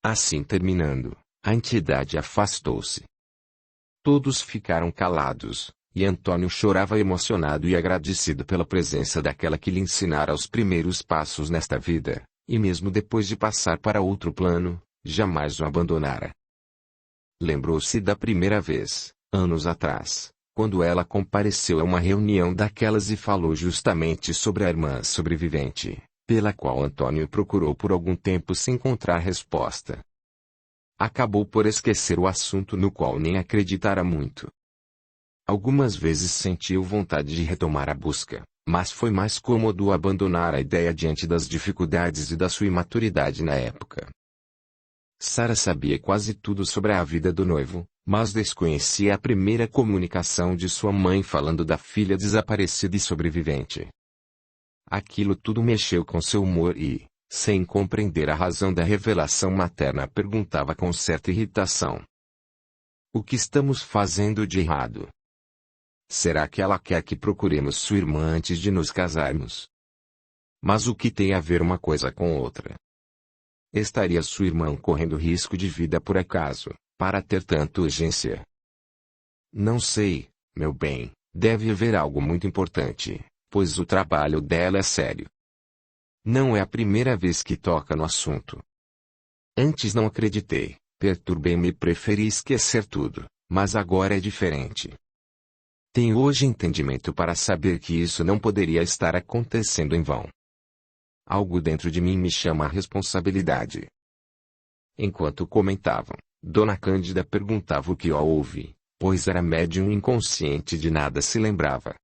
Assim terminando, a entidade afastou-se. Todos ficaram calados, e Antônio chorava emocionado e agradecido pela presença daquela que lhe ensinara os primeiros passos nesta vida, e mesmo depois de passar para outro plano, jamais o abandonara. Lembrou-se da primeira vez, anos atrás, quando ela compareceu a uma reunião daquelas e falou justamente sobre a irmã sobrevivente, pela qual Antônio procurou por algum tempo sem encontrar resposta. Acabou por esquecer o assunto no qual nem acreditara muito. Algumas vezes sentiu vontade de retomar a busca, mas foi mais cômodo abandonar a ideia diante das dificuldades e da sua imaturidade na época. Sara sabia quase tudo sobre a vida do noivo, mas desconhecia a primeira comunicação de sua mãe falando da filha desaparecida e sobrevivente. Aquilo tudo mexeu com seu humor e, sem compreender a razão da revelação materna, perguntava com certa irritação: o que estamos fazendo de errado? Será que ela quer que procuremos sua irmã antes de nos casarmos? Mas o que tem a ver uma coisa com outra? Estaria sua irmã correndo risco de vida por acaso, para ter tanta urgência? Não sei, meu bem, deve haver algo muito importante, pois o trabalho dela é sério. Não é a primeira vez que toca no assunto. Antes não acreditei, perturbei-me e preferi esquecer tudo, mas agora é diferente. Tenho hoje entendimento para saber que isso não poderia estar acontecendo em vão. Algo dentro de mim me chama à responsabilidade. Enquanto comentavam, Dona Cândida perguntava o que houve, pois era médium inconsciente e de nada se lembrava.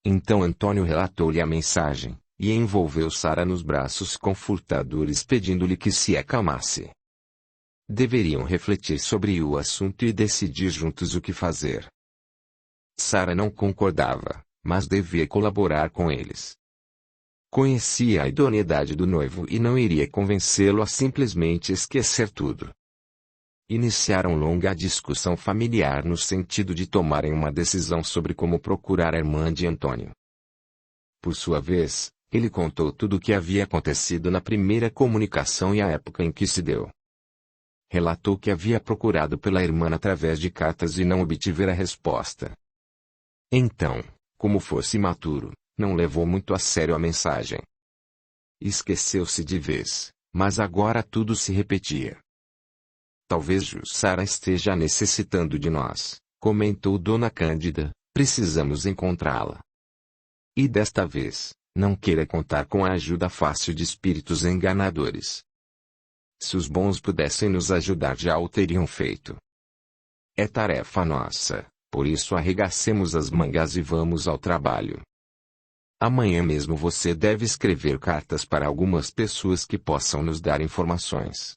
Então Antônio relatou-lhe a mensagem, e envolveu Sara nos braços confortadores pedindo-lhe que se acalmasse. Deveriam refletir sobre o assunto e decidir juntos o que fazer. Sara não concordava, mas devia colaborar com eles. Conhecia a idoneidade do noivo e não iria convencê-lo a simplesmente esquecer tudo. Iniciaram longa discussão familiar no sentido de tomarem uma decisão sobre como procurar a irmã de Antônio. Por sua vez, ele contou tudo o que havia acontecido na primeira comunicação e a época em que se deu. Relatou que havia procurado pela irmã através de cartas e não obtivera resposta. Então, como fosse imaturo, não levou muito a sério a mensagem. Esqueceu-se de vez, mas agora tudo se repetia. Talvez Jussara esteja necessitando de nós, comentou Dona Cândida, precisamos encontrá-la. E desta vez, não queira contar com a ajuda fácil de espíritos enganadores. Se os bons pudessem nos ajudar já o teriam feito. É tarefa nossa. Por isso arregacemos as mangas e vamos ao trabalho. Amanhã mesmo você deve escrever cartas para algumas pessoas que possam nos dar informações.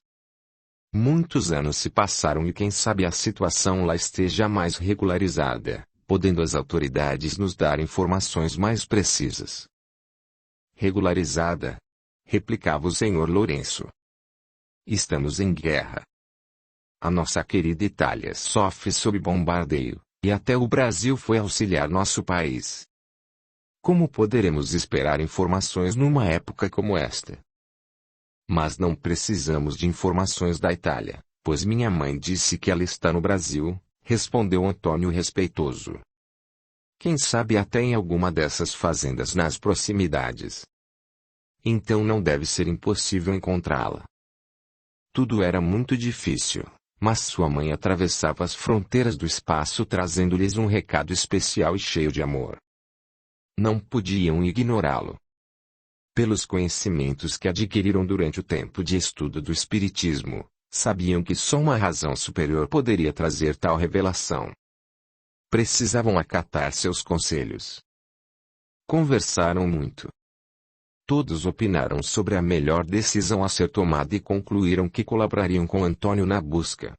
Muitos anos se passaram e quem sabe a situação lá esteja mais regularizada, podendo as autoridades nos dar informações mais precisas. Regularizada? Replicava o senhor Lourenço. Estamos em guerra. A nossa querida Itália sofre sob bombardeio. E até o Brasil foi auxiliar nosso país. Como poderemos esperar informações numa época como esta? Mas não precisamos de informações da Itália, pois minha mãe disse que ela está no Brasil, respondeu Antônio respeitoso. Quem sabe até em alguma dessas fazendas nas proximidades. Então não deve ser impossível encontrá-la. Tudo era muito difícil. Mas sua mãe atravessava as fronteiras do espaço trazendo-lhes um recado especial e cheio de amor. Não podiam ignorá-lo. Pelos conhecimentos que adquiriram durante o tempo de estudo do Espiritismo, sabiam que só uma razão superior poderia trazer tal revelação. Precisavam acatar seus conselhos. Conversaram muito. Todos opinaram sobre a melhor decisão a ser tomada e concluíram que colaborariam com Antônio na busca.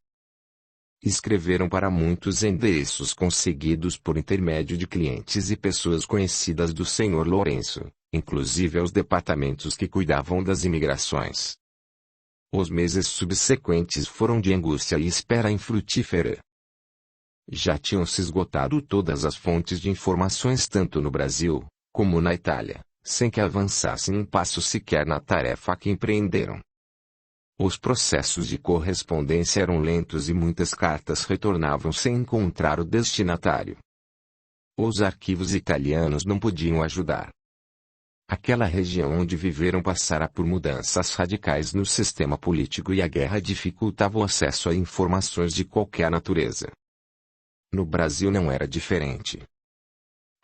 Escreveram para muitos endereços conseguidos por intermédio de clientes e pessoas conhecidas do senhor Lourenço, inclusive aos departamentos que cuidavam das imigrações. Os meses subsequentes foram de angústia e espera infrutífera. Já tinham se esgotado todas as fontes de informações tanto no Brasil, como na Itália, sem que avançassem um passo sequer na tarefa que empreenderam. Os processos de correspondência eram lentos e muitas cartas retornavam sem encontrar o destinatário. Os arquivos italianos não podiam ajudar. Aquela região onde viveram passara por mudanças radicais no sistema político e a guerra dificultava o acesso a informações de qualquer natureza. No Brasil não era diferente.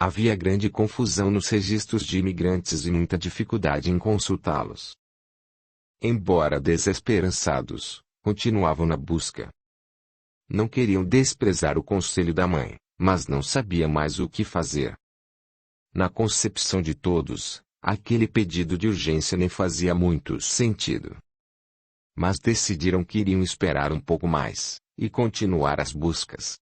Havia grande confusão nos registros de imigrantes e muita dificuldade em consultá-los. Embora desesperançados, continuavam na busca. Não queriam desprezar o conselho da mãe, mas não sabia mais o que fazer. Na concepção de todos, aquele pedido de urgência nem fazia muito sentido. Mas decidiram que iriam esperar um pouco mais, e continuar as buscas.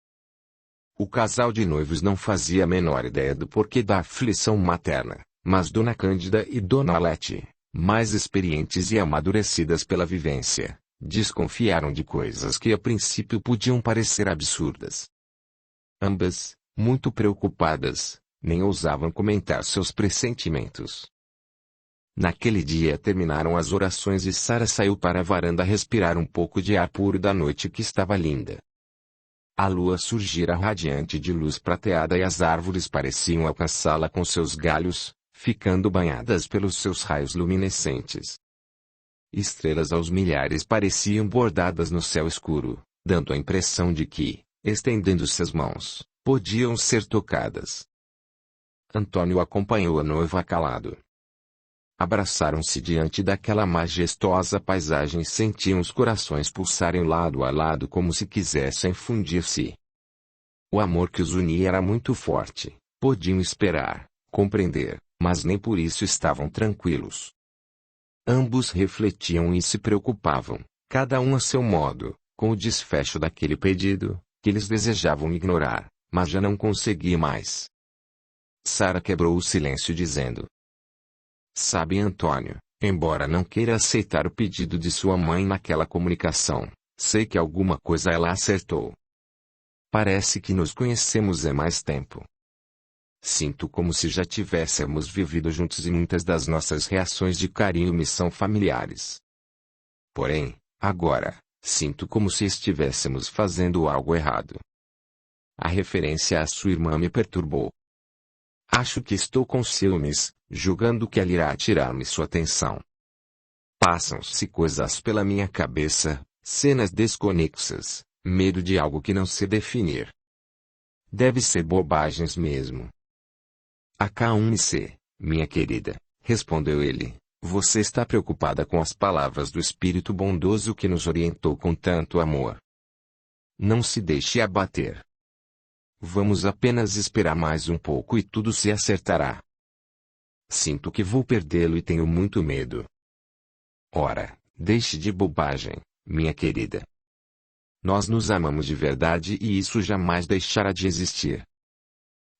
O casal de noivos não fazia a menor ideia do porquê da aflição materna, mas Dona Cândida e Dona Alete, mais experientes e amadurecidas pela vivência, desconfiaram de coisas que a princípio podiam parecer absurdas. Ambas, muito preocupadas, nem ousavam comentar seus pressentimentos. Naquele dia terminaram as orações e Sara saiu para a varanda respirar um pouco de ar puro da noite que estava linda. A lua surgira radiante de luz prateada e as árvores pareciam alcançá-la com seus galhos, ficando banhadas pelos seus raios luminescentes. Estrelas aos milhares pareciam bordadas no céu escuro, dando a impressão de que, estendendo-se as mãos, podiam ser tocadas. Antônio acompanhou a noiva calado. Abraçaram-se diante daquela majestosa paisagem e sentiam os corações pulsarem lado a lado como se quisessem fundir-se. O amor que os unia era muito forte, podiam esperar, compreender, mas nem por isso estavam tranquilos. Ambos refletiam e se preocupavam, cada um a seu modo, com o desfecho daquele pedido, que eles desejavam ignorar, mas já não conseguia mais. Sara quebrou o silêncio dizendo: Sabe, Antônio, embora não queira aceitar o pedido de sua mãe naquela comunicação, sei que alguma coisa ela acertou. Parece que nos conhecemos há mais tempo. Sinto como se já tivéssemos vivido juntos e muitas das nossas reações de carinho me são familiares. Porém, agora, sinto como se estivéssemos fazendo algo errado. A referência à sua irmã me perturbou. Acho que estou com ciúmes, julgando que ela irá tirar-me sua atenção. Passam-se coisas pela minha cabeça, cenas desconexas, medo de algo que não sei definir. Deve ser bobagens mesmo. Acalme-se, minha querida, respondeu ele. Você está preocupada com as palavras do Espírito bondoso que nos orientou com tanto amor. Não se deixe abater. Vamos apenas esperar mais um pouco e tudo se acertará. Sinto que vou perdê-lo e tenho muito medo. Ora, deixe de bobagem, minha querida. Nós nos amamos de verdade e isso jamais deixará de existir.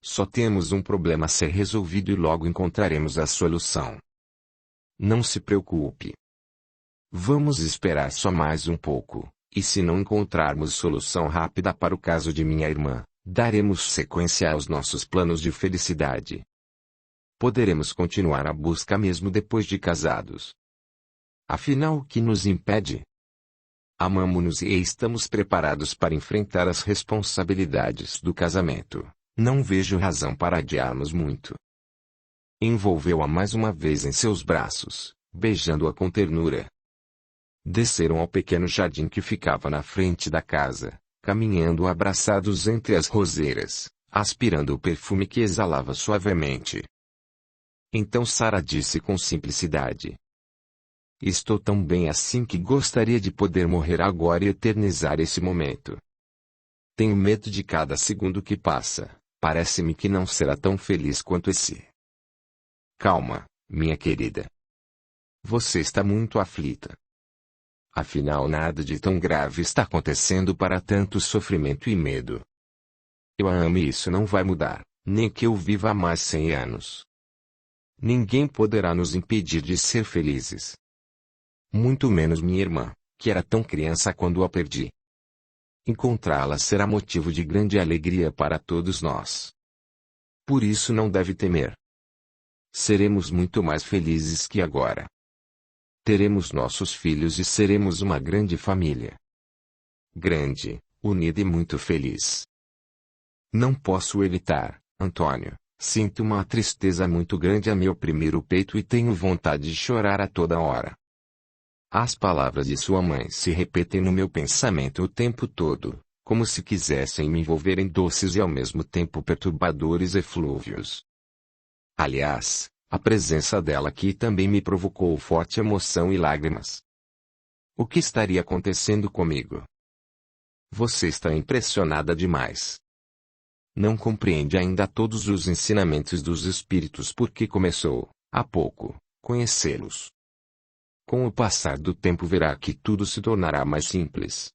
Só temos um problema a ser resolvido e logo encontraremos a solução. Não se preocupe. Vamos esperar só mais um pouco, e se não encontrarmos solução rápida para o caso de minha irmã, daremos sequência aos nossos planos de felicidade. Poderemos continuar a busca mesmo depois de casados. Afinal, o que nos impede? Amamo-nos e estamos preparados para enfrentar as responsabilidades do casamento. Não vejo razão para adiarmos muito. Envolveu-a mais uma vez em seus braços, beijando-a com ternura. Desceram ao pequeno jardim que ficava na frente da casa, caminhando abraçados entre as roseiras, aspirando o perfume que exalava suavemente. Então Sara disse com simplicidade: Estou tão bem assim que gostaria de poder morrer agora e eternizar esse momento. Tenho medo de cada segundo que passa, parece-me que não será tão feliz quanto esse. Calma, minha querida. Você está muito aflita. Afinal, nada de tão grave está acontecendo para tanto sofrimento e medo. Eu a amo e isso não vai mudar, nem que eu viva mais 100 anos. Ninguém poderá nos impedir de ser felizes. Muito menos minha irmã, que era tão criança quando a perdi. Encontrá-la será motivo de grande alegria para todos nós. Por isso não deve temer. Seremos muito mais felizes que agora. teremos nossos filhos e seremos uma grande família. Grande, unida e muito feliz. Não posso evitar, Antônio. Sinto uma tristeza muito grande a me oprimir o peito e tenho vontade de chorar a toda hora. As palavras de sua mãe se repetem no meu pensamento o tempo todo, como se quisessem me envolver em doces e ao mesmo tempo perturbadores eflúvios. Aliás, a presença dela aqui também me provocou forte emoção e lágrimas. O que estaria acontecendo comigo? Você está impressionada demais. Não compreende ainda todos os ensinamentos dos espíritos porque começou, há pouco, conhecê-los. Com o passar do tempo verá que tudo se tornará mais simples.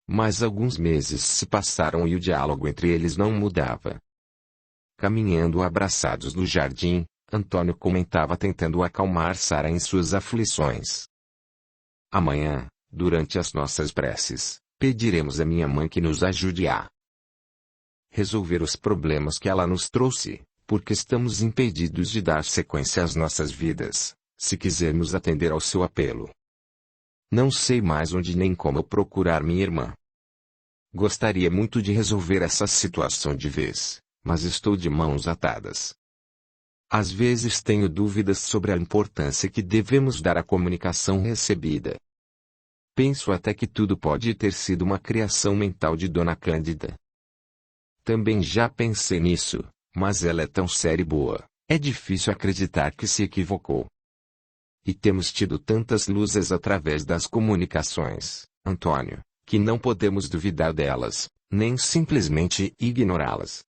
Mas alguns meses se passaram e o diálogo entre eles não mudava. Caminhando abraçados no jardim, Antônio comentava tentando acalmar Sara em suas aflições. Amanhã, durante as nossas preces, pediremos a minha mãe que nos ajude a resolver os problemas que ela nos trouxe, porque estamos impedidos de dar sequência às nossas vidas, se quisermos atender ao seu apelo. Não sei mais onde nem como procurar minha irmã. Gostaria muito de resolver essa situação de vez, mas estou de mãos atadas. Às vezes tenho dúvidas sobre a importância que devemos dar à comunicação recebida. Penso até que tudo pode ter sido uma criação mental de Dona Cândida. Também já pensei nisso, mas ela é tão séria e boa, é difícil acreditar que se equivocou. E temos tido tantas luzes através das comunicações, Antônio, que não podemos duvidar delas, nem simplesmente ignorá-las.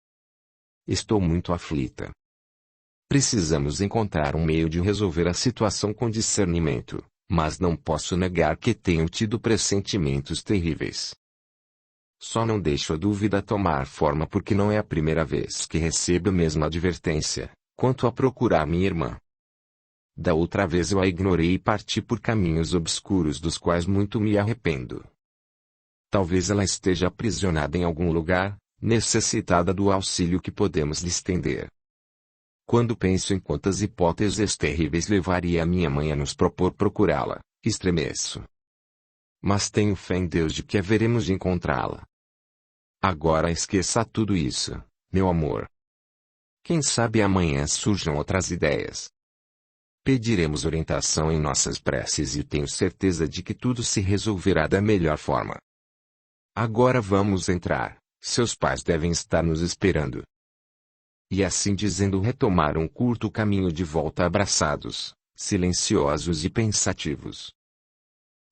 Estou muito aflita. Precisamos encontrar um meio de resolver a situação com discernimento, mas não posso negar que tenho tido pressentimentos terríveis. Só não deixo a dúvida tomar forma porque não é a primeira vez que recebo a mesma advertência, quanto a procurar minha irmã. Da outra vez eu a ignorei e parti por caminhos obscuros dos quais muito me arrependo. Talvez ela esteja aprisionada em algum lugar, necessitada do auxílio que podemos lhe estender. Quando penso em quantas hipóteses terríveis levaria a minha mãe a nos propor procurá-la, estremeço. Mas tenho fé em Deus de que haveremos de encontrá-la. Agora esqueça tudo isso, meu amor. Quem sabe amanhã surjam outras ideias. Pediremos orientação em nossas preces e tenho certeza de que tudo se resolverá da melhor forma. Agora vamos entrar, seus pais devem estar nos esperando. E assim dizendo retomaram um curto caminho de volta abraçados, silenciosos e pensativos.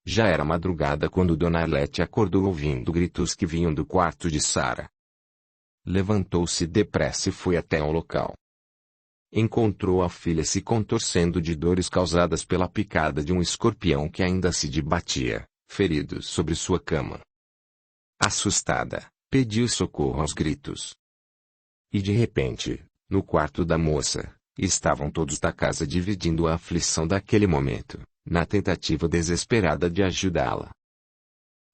Já era madrugada quando Dona Arlete acordou ouvindo gritos que vinham do quarto de Sara. Levantou-se depressa e foi até ao local. Encontrou a filha se contorcendo de dores causadas pela picada de um escorpião que ainda se debatia, ferido sobre sua cama. Assustada, pediu socorro aos gritos. E de repente, no quarto da moça, estavam todos da casa dividindo a aflição daquele momento, na tentativa desesperada de ajudá-la.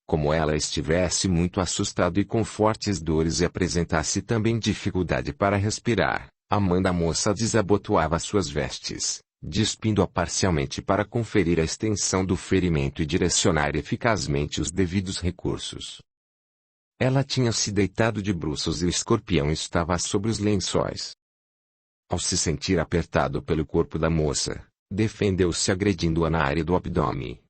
Como ela estivesse muito assustada e com fortes dores e apresentasse também dificuldade para respirar, a mãe da moça desabotoava suas vestes, despindo-a parcialmente para conferir a extensão do ferimento e direcionar eficazmente os devidos recursos. Ela tinha se deitado de bruços e o escorpião estava sobre os lençóis. Ao se sentir apertado pelo corpo da moça, defendeu-se agredindo-a na área do abdômen.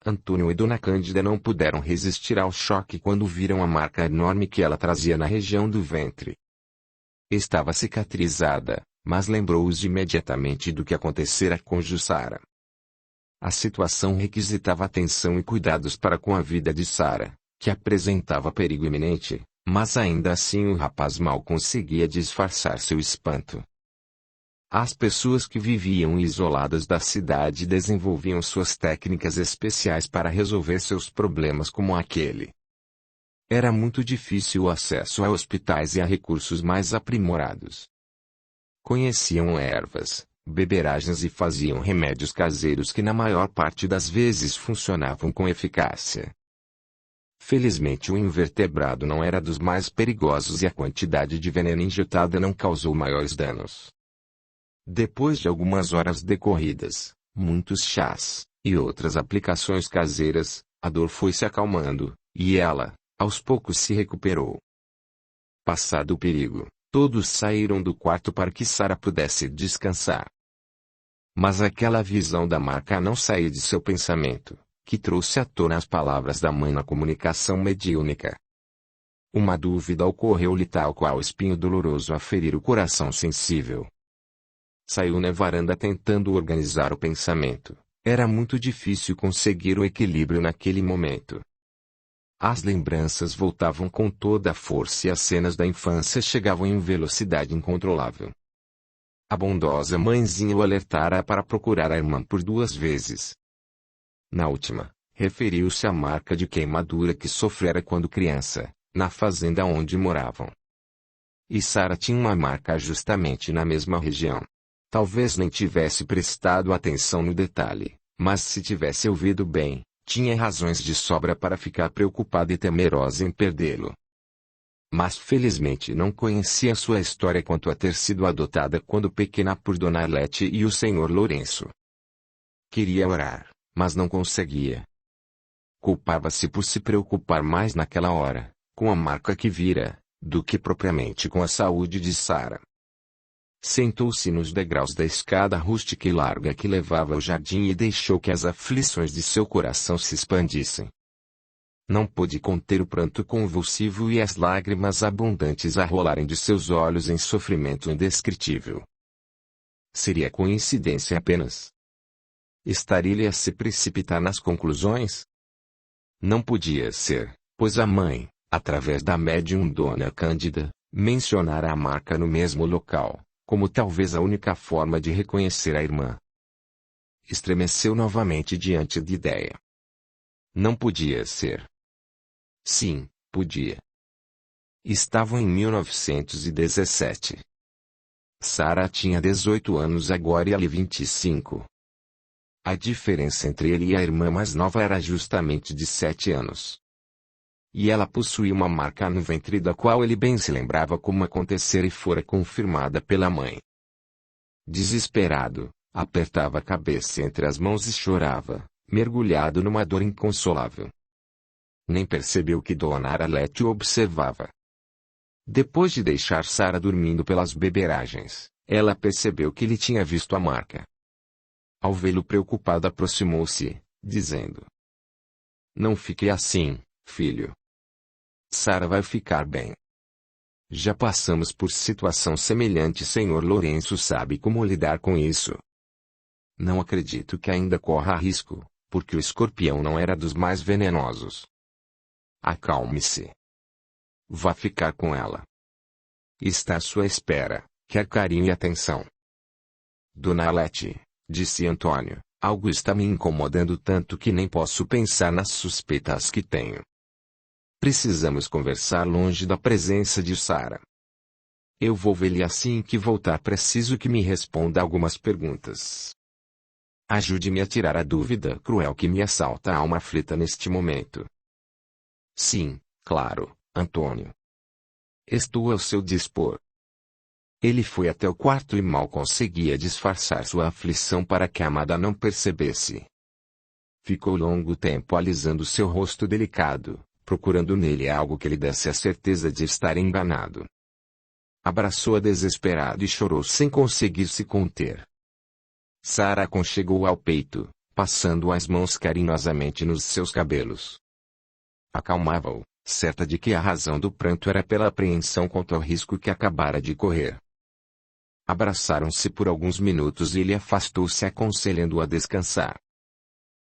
Antônio e Dona Cândida não puderam resistir ao choque quando viram a marca enorme que ela trazia na região do ventre. Estava cicatrizada, mas lembrou-os imediatamente do que acontecera com Jussara. A situação requisitava atenção e cuidados para com a vida de Sara, que apresentava perigo iminente, mas ainda assim o rapaz mal conseguia disfarçar seu espanto. As pessoas que viviam isoladas da cidade desenvolviam suas técnicas especiais para resolver seus problemas como aquele. Era muito difícil o acesso a hospitais e a recursos mais aprimorados. Conheciam ervas, beberagens e faziam remédios caseiros que na maior parte das vezes funcionavam com eficácia. Felizmente o invertebrado não era dos mais perigosos e a quantidade de veneno injetada não causou maiores danos. Depois de algumas horas decorridas, muitos chás, e outras aplicações caseiras, a dor foi se acalmando, e ela, aos poucos se recuperou. Passado o perigo, todos saíram do quarto para que Sarah pudesse descansar. Mas aquela visão da marca não saía de seu pensamento, que trouxe à tona as palavras da mãe na comunicação mediúnica. Uma dúvida ocorreu-lhe tal qual espinho doloroso a ferir o coração sensível. Saiu na varanda tentando organizar o pensamento. Era muito difícil conseguir o equilíbrio naquele momento. As lembranças voltavam com toda a força e as cenas da infância chegavam em velocidade incontrolável. A bondosa mãezinha o alertara para procurar a irmã por 2 vezes. Na última, referiu-se à marca de queimadura que sofrera quando criança, na fazenda onde moravam. E Sarah tinha uma marca justamente na mesma região. Talvez nem tivesse prestado atenção no detalhe, mas se tivesse ouvido bem, tinha razões de sobra para ficar preocupada e temerosa em perdê-lo. Mas felizmente não conhecia sua história quanto a ter sido adotada quando pequena por Dona Arlete e o Sr. Lourenço. Queria orar, mas não conseguia. Culpava-se por se preocupar mais naquela hora, com a marca que vira, do que propriamente com a saúde de Sarah. Sentou-se nos degraus da escada rústica e larga que levava ao jardim e deixou que as aflições de seu coração se expandissem. Não pôde conter o pranto convulsivo e as lágrimas abundantes a rolarem de seus olhos em sofrimento indescritível. Seria coincidência apenas? Estaria-lhe a se precipitar nas conclusões? Não podia ser, pois a mãe, através da médium Dona Cândida, mencionara a marca no mesmo local, como talvez a única forma de reconhecer a irmã. Estremeceu novamente diante da ideia. Não podia ser. Sim, podia. Estavam em 1917. Sarah tinha 18 anos agora e ele 25. A diferença entre ele e a irmã mais nova era justamente de 7 anos. E ela possuía uma marca no ventre da qual ele bem se lembrava como acontecera e fora confirmada pela mãe. Desesperado, apertava a cabeça entre as mãos e chorava, mergulhado numa dor inconsolável. Nem percebeu que Dona Arlete o observava. Depois de deixar Sarah dormindo pelas beberagens, ela percebeu que ele tinha visto a marca. Ao vê-lo preocupado aproximou-se, dizendo: "Não fique assim, filho. Sarah vai ficar bem. Já passamos por situação semelhante. Sr. Lourenço sabe como lidar com isso. Não acredito que ainda corra risco, porque o escorpião não era dos mais venenosos. Acalme-se. Vá ficar com ela. Está à sua espera, quer carinho e atenção." "Dona Arlete", disse Antônio, "algo está me incomodando tanto que nem posso pensar nas suspeitas que tenho. Precisamos conversar longe da presença de Sarah. Eu vou vê-la assim que voltar. Preciso que me responda algumas perguntas. Ajude-me a tirar a dúvida cruel que me assalta a alma aflita neste momento." "Sim, claro, Antônio. Estou ao seu dispor." Ele foi até o quarto e mal conseguia disfarçar sua aflição para que a amada não percebesse. Ficou longo tempo alisando seu rosto delicado, procurando nele algo que lhe desse a certeza de estar enganado. Abraçou-a desesperado e chorou sem conseguir se conter. Sarah aconchegou-o ao peito, passando as mãos carinhosamente nos seus cabelos. Acalmava-o, certa de que a razão do pranto era pela apreensão quanto ao risco que acabara de correr. Abraçaram-se por alguns minutos e ele afastou-se aconselhando-o a descansar.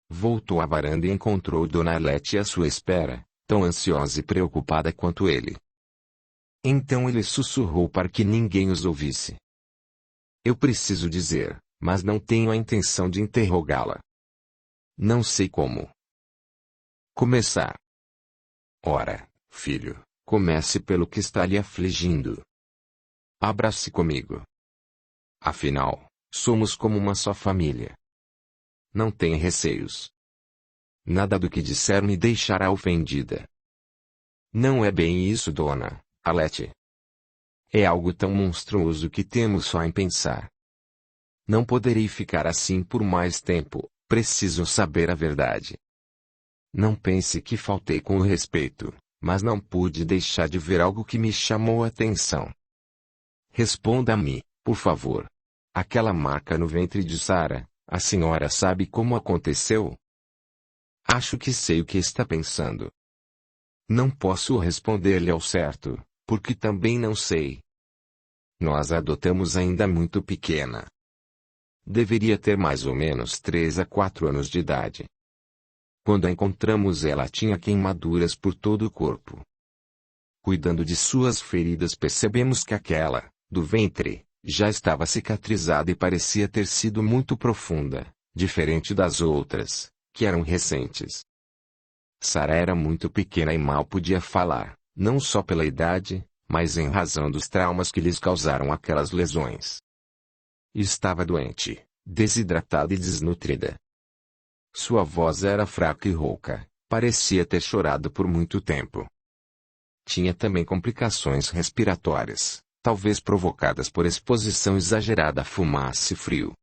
Voltou à varanda e encontrou Dona Arlete à sua espera, tão ansiosa e preocupada quanto ele. Então ele sussurrou para que ninguém os ouvisse: "Eu preciso dizer, mas não tenho a intenção de interrogá-la. Não sei como começar." "Ora, filho, comece pelo que está lhe afligindo. Abra-se comigo. Afinal, somos como uma só família. Não tenha receios. Nada do que disser me deixará ofendida." "Não é bem isso, Dona Arlete. É algo tão monstruoso que temo só em pensar." Não poderei ficar assim por mais tempo, preciso saber a verdade. Não pense que faltei com o respeito, mas não pude deixar de ver algo que me chamou a atenção. Responda-me, por favor. Aquela marca no ventre de Sara, a senhora sabe como aconteceu? Acho que sei o que está pensando. Não posso responder-lhe ao certo, porque também não sei. Nós a adotamos ainda muito pequena. Deveria ter mais ou menos 3 a 4 anos de idade. Quando a encontramos, ela tinha queimaduras por todo o corpo. Cuidando de suas feridas, percebemos que aquela, do ventre, já estava cicatrizada e parecia ter sido muito profunda, diferente das outras, que eram recentes. Sara era muito pequena e mal podia falar, não só pela idade, mas em razão dos traumas que lhes causaram aquelas lesões. Estava doente, desidratada e desnutrida. Sua voz era fraca e rouca, parecia ter chorado por muito tempo. Tinha também complicações respiratórias, talvez provocadas por exposição exagerada à fumaça e frio.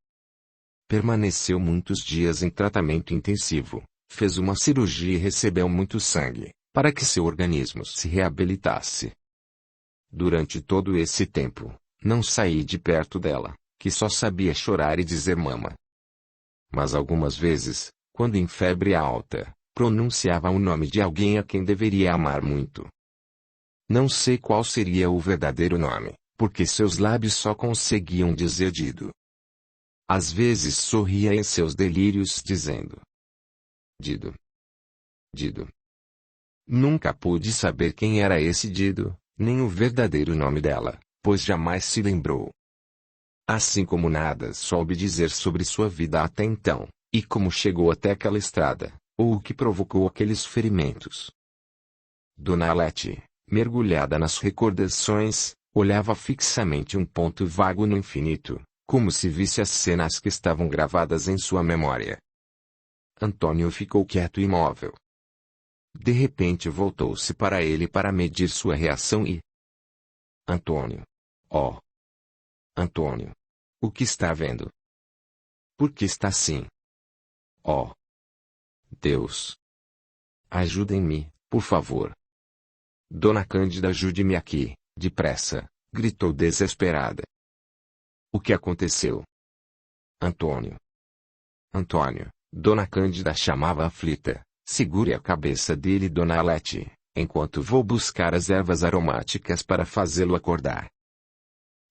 Permaneceu muitos dias em tratamento intensivo, fez uma cirurgia e recebeu muito sangue, para que seu organismo se reabilitasse. Durante todo esse tempo, não saí de perto dela, que só sabia chorar e dizer mama. Mas algumas vezes, quando em febre alta, pronunciava o nome de alguém a quem deveria amar muito. Não sei qual seria o verdadeiro nome, porque seus lábios só conseguiam dizer Dido. Às vezes sorria em seus delírios dizendo Dido. Dido. Nunca pude saber quem era esse Dido, nem o verdadeiro nome dela, pois jamais se lembrou. Assim como nada soube dizer sobre sua vida até então, e como chegou até aquela estrada, ou o que provocou aqueles ferimentos. Dona Alete, mergulhada nas recordações, olhava fixamente um ponto vago no infinito, como se visse as cenas que estavam gravadas em sua memória. Antônio ficou quieto e imóvel. De repente voltou-se para ele para medir sua reação e... Antônio. Oh! Antônio. O que está vendo? Por que está assim? Oh! Deus! Ajudem-me, por favor. Dona Cândida, ajude-me aqui, depressa, gritou desesperada. O que aconteceu? Antônio. Antônio, Dona Cândida chamava aflita. Segure a cabeça dele, Dona Alete, enquanto vou buscar as ervas aromáticas para fazê-lo acordar.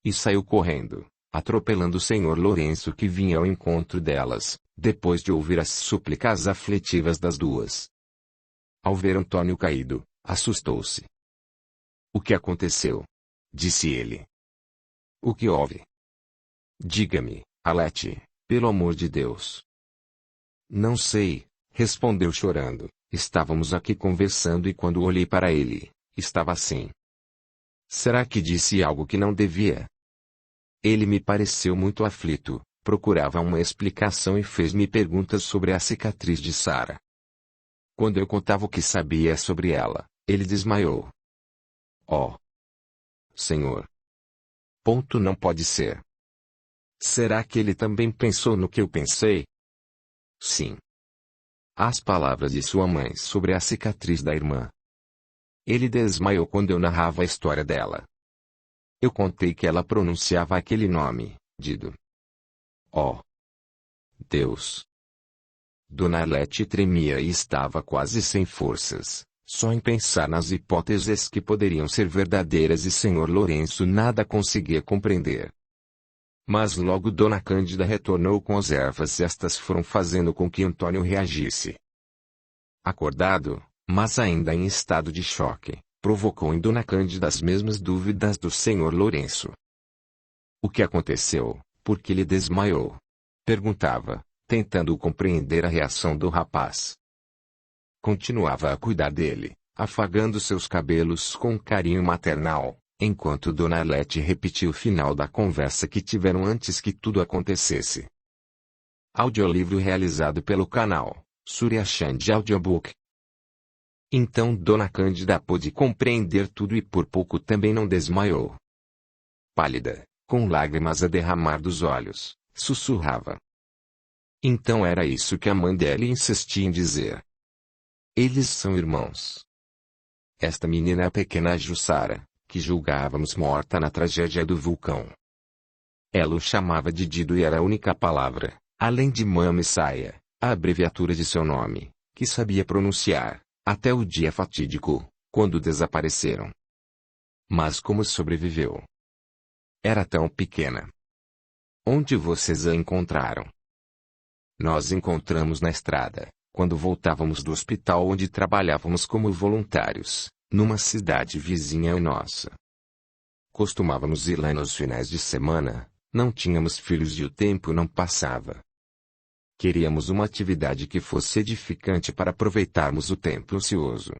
E saiu correndo, atropelando o senhor Lourenço, que vinha ao encontro delas, depois de ouvir as súplicas aflitivas das duas. Ao ver Antônio caído, assustou-se. O que aconteceu? Disse ele. O que houve? Diga-me, Alete, pelo amor de Deus. Não sei, respondeu chorando. Estávamos aqui conversando e quando olhei para ele, estava assim. Será que disse algo que não devia? Ele me pareceu muito aflito, procurava uma explicação e fez-me perguntas sobre a cicatriz de Sara. Quando eu contava o que sabia sobre ela, ele desmaiou. Oh! Senhor! Ponto, não pode ser. Será que ele também pensou no que eu pensei? Sim. As palavras de sua mãe sobre a cicatriz da irmã. Ele desmaiou quando eu narrava a história dela. Eu contei que ela pronunciava aquele nome, Dido. Oh! Deus! Dona Alete tremia e estava quase sem forças, só em pensar nas hipóteses que poderiam ser verdadeiras e senhor Lourenço nada conseguia compreender. Mas logo Dona Cândida retornou com as ervas e estas foram fazendo com que Antônio reagisse. Acordado, mas ainda em estado de choque, provocou em Dona Cândida as mesmas dúvidas do senhor Lourenço. O que aconteceu? Por que ele desmaiou? Perguntava, tentando compreender a reação do rapaz. Continuava a cuidar dele, afagando seus cabelos com carinho maternal, enquanto Dona Alete repetia o final da conversa que tiveram antes que tudo acontecesse. Audiolivro realizado pelo canal Surya Chand Audiobook. Então Dona Cândida pôde compreender tudo e por pouco também não desmaiou. Pálida, com lágrimas a derramar dos olhos, sussurrava. Então era isso que a mãe dela insistia em dizer. Eles são irmãos. Esta menina é a pequena Jussara, que julgávamos morta na tragédia do vulcão. Ela o chamava de Dido e era a única palavra, além de Mama e Saia, a abreviatura de seu nome, que sabia pronunciar, até o dia fatídico, quando desapareceram. Mas como sobreviveu? Era tão pequena. Onde vocês a encontraram? Nós encontramos na estrada, quando voltávamos do hospital onde trabalhávamos como voluntários, numa cidade vizinha à nossa. Costumávamos ir lá nos finais de semana, não tínhamos filhos e o tempo não passava. Queríamos uma atividade que fosse edificante para aproveitarmos o tempo ocioso.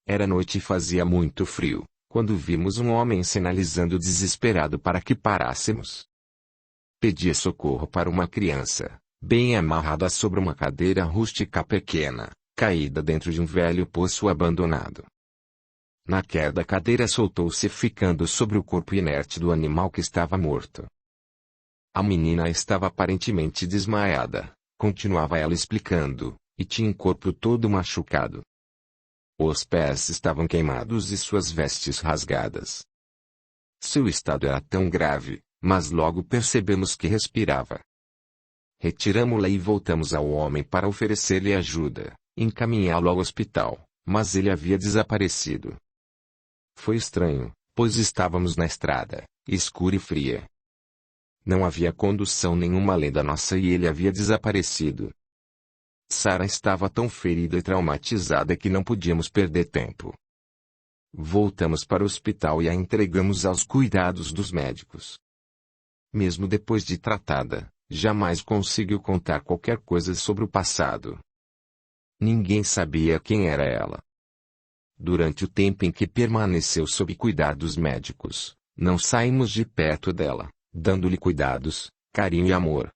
Era noite e fazia muito frio, quando vimos um homem sinalizando desesperado para que parássemos. Pedia socorro para uma criança, bem amarrada sobre uma cadeira rústica pequena, caída dentro de um velho poço abandonado. Na queda a cadeira soltou-se ficando sobre o corpo inerte do animal que estava morto. A menina estava aparentemente desmaiada, continuava ela explicando, e tinha o corpo todo machucado. Os pés estavam queimados e suas vestes rasgadas. Seu estado era tão grave, mas logo percebemos que respirava. Retiramo-la e voltamos ao homem para oferecer-lhe ajuda, encaminhá-lo ao hospital, mas ele havia desaparecido. Foi estranho, pois estávamos na estrada, escura e fria. Não havia condução nenhuma além da nossa e ele havia desaparecido. Sara estava tão ferida e traumatizada que não podíamos perder tempo. Voltamos para o hospital e a entregamos aos cuidados dos médicos. Mesmo depois de tratada, jamais conseguiu contar qualquer coisa sobre o passado. Ninguém sabia quem era ela. Durante o tempo em que permaneceu sob cuidados médicos, não saímos de perto dela, dando-lhe cuidados, carinho e amor.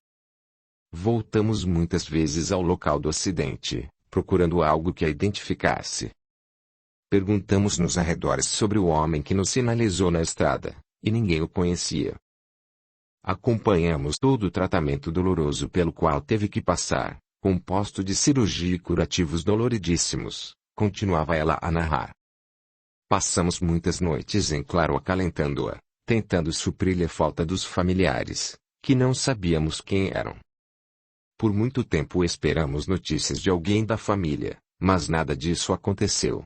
Voltamos muitas vezes ao local do acidente, procurando algo que a identificasse. Perguntamos nos arredores sobre o homem que nos sinalizou na estrada, e ninguém o conhecia. Acompanhamos todo o tratamento doloroso pelo qual teve que passar, composto de cirurgia e curativos doloridíssimos, continuava ela a narrar. Passamos muitas noites em claro acalentando-a, tentando suprir-lhe a falta dos familiares, que não sabíamos quem eram. Por muito tempo esperamos notícias de alguém da família, mas nada disso aconteceu.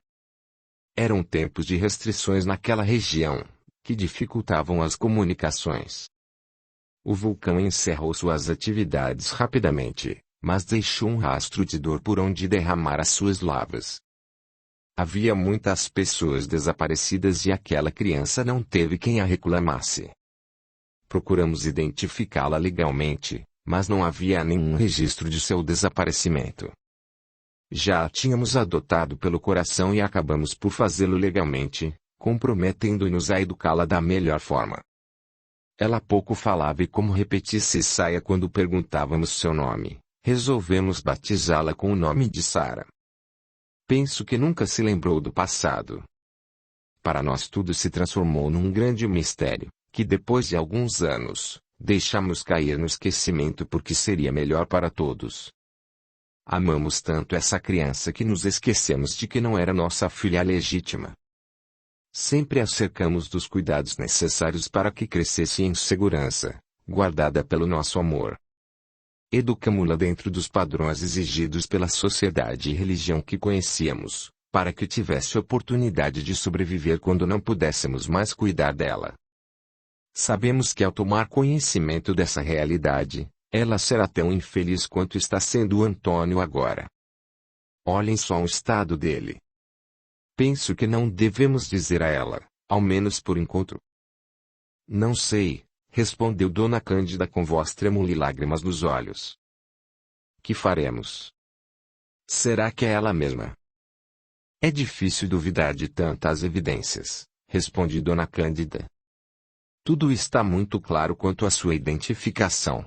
Eram tempos de restrições naquela região, que dificultavam as comunicações. O vulcão encerrou suas atividades rapidamente, mas deixou um rastro de dor por onde derramar as suas lavas. Havia muitas pessoas desaparecidas e aquela criança não teve quem a reclamasse. Procuramos identificá-la legalmente, mas não havia nenhum registro de seu desaparecimento. Já a tínhamos adotado pelo coração e acabamos por fazê-lo legalmente, comprometendo-nos a educá-la da melhor forma. Ela pouco falava e como repetisse Saia quando perguntávamos seu nome, resolvemos batizá-la com o nome de Sara. Penso que nunca se lembrou do passado. Para nós tudo se transformou num grande mistério, que depois de alguns anos, deixamos cair no esquecimento porque seria melhor para todos. Amamos tanto essa criança que nos esquecemos de que não era nossa filha legítima. Sempre a cercamos dos cuidados necessários para que crescesse em segurança, guardada pelo nosso amor. Educamo-la dentro dos padrões exigidos pela sociedade e religião que conhecíamos, para que tivesse oportunidade de sobreviver quando não pudéssemos mais cuidar dela. Sabemos que ao tomar conhecimento dessa realidade, ela será tão infeliz quanto está sendo o Antônio agora. Olhem só o estado dele. Penso que não devemos dizer a ela, ao menos por enquanto. Não sei, respondeu Dona Cândida com voz trêmula e lágrimas nos olhos. Que faremos? Será que é ela mesma? É difícil duvidar de tantas evidências, responde Dona Cândida. Tudo está muito claro quanto à sua identificação.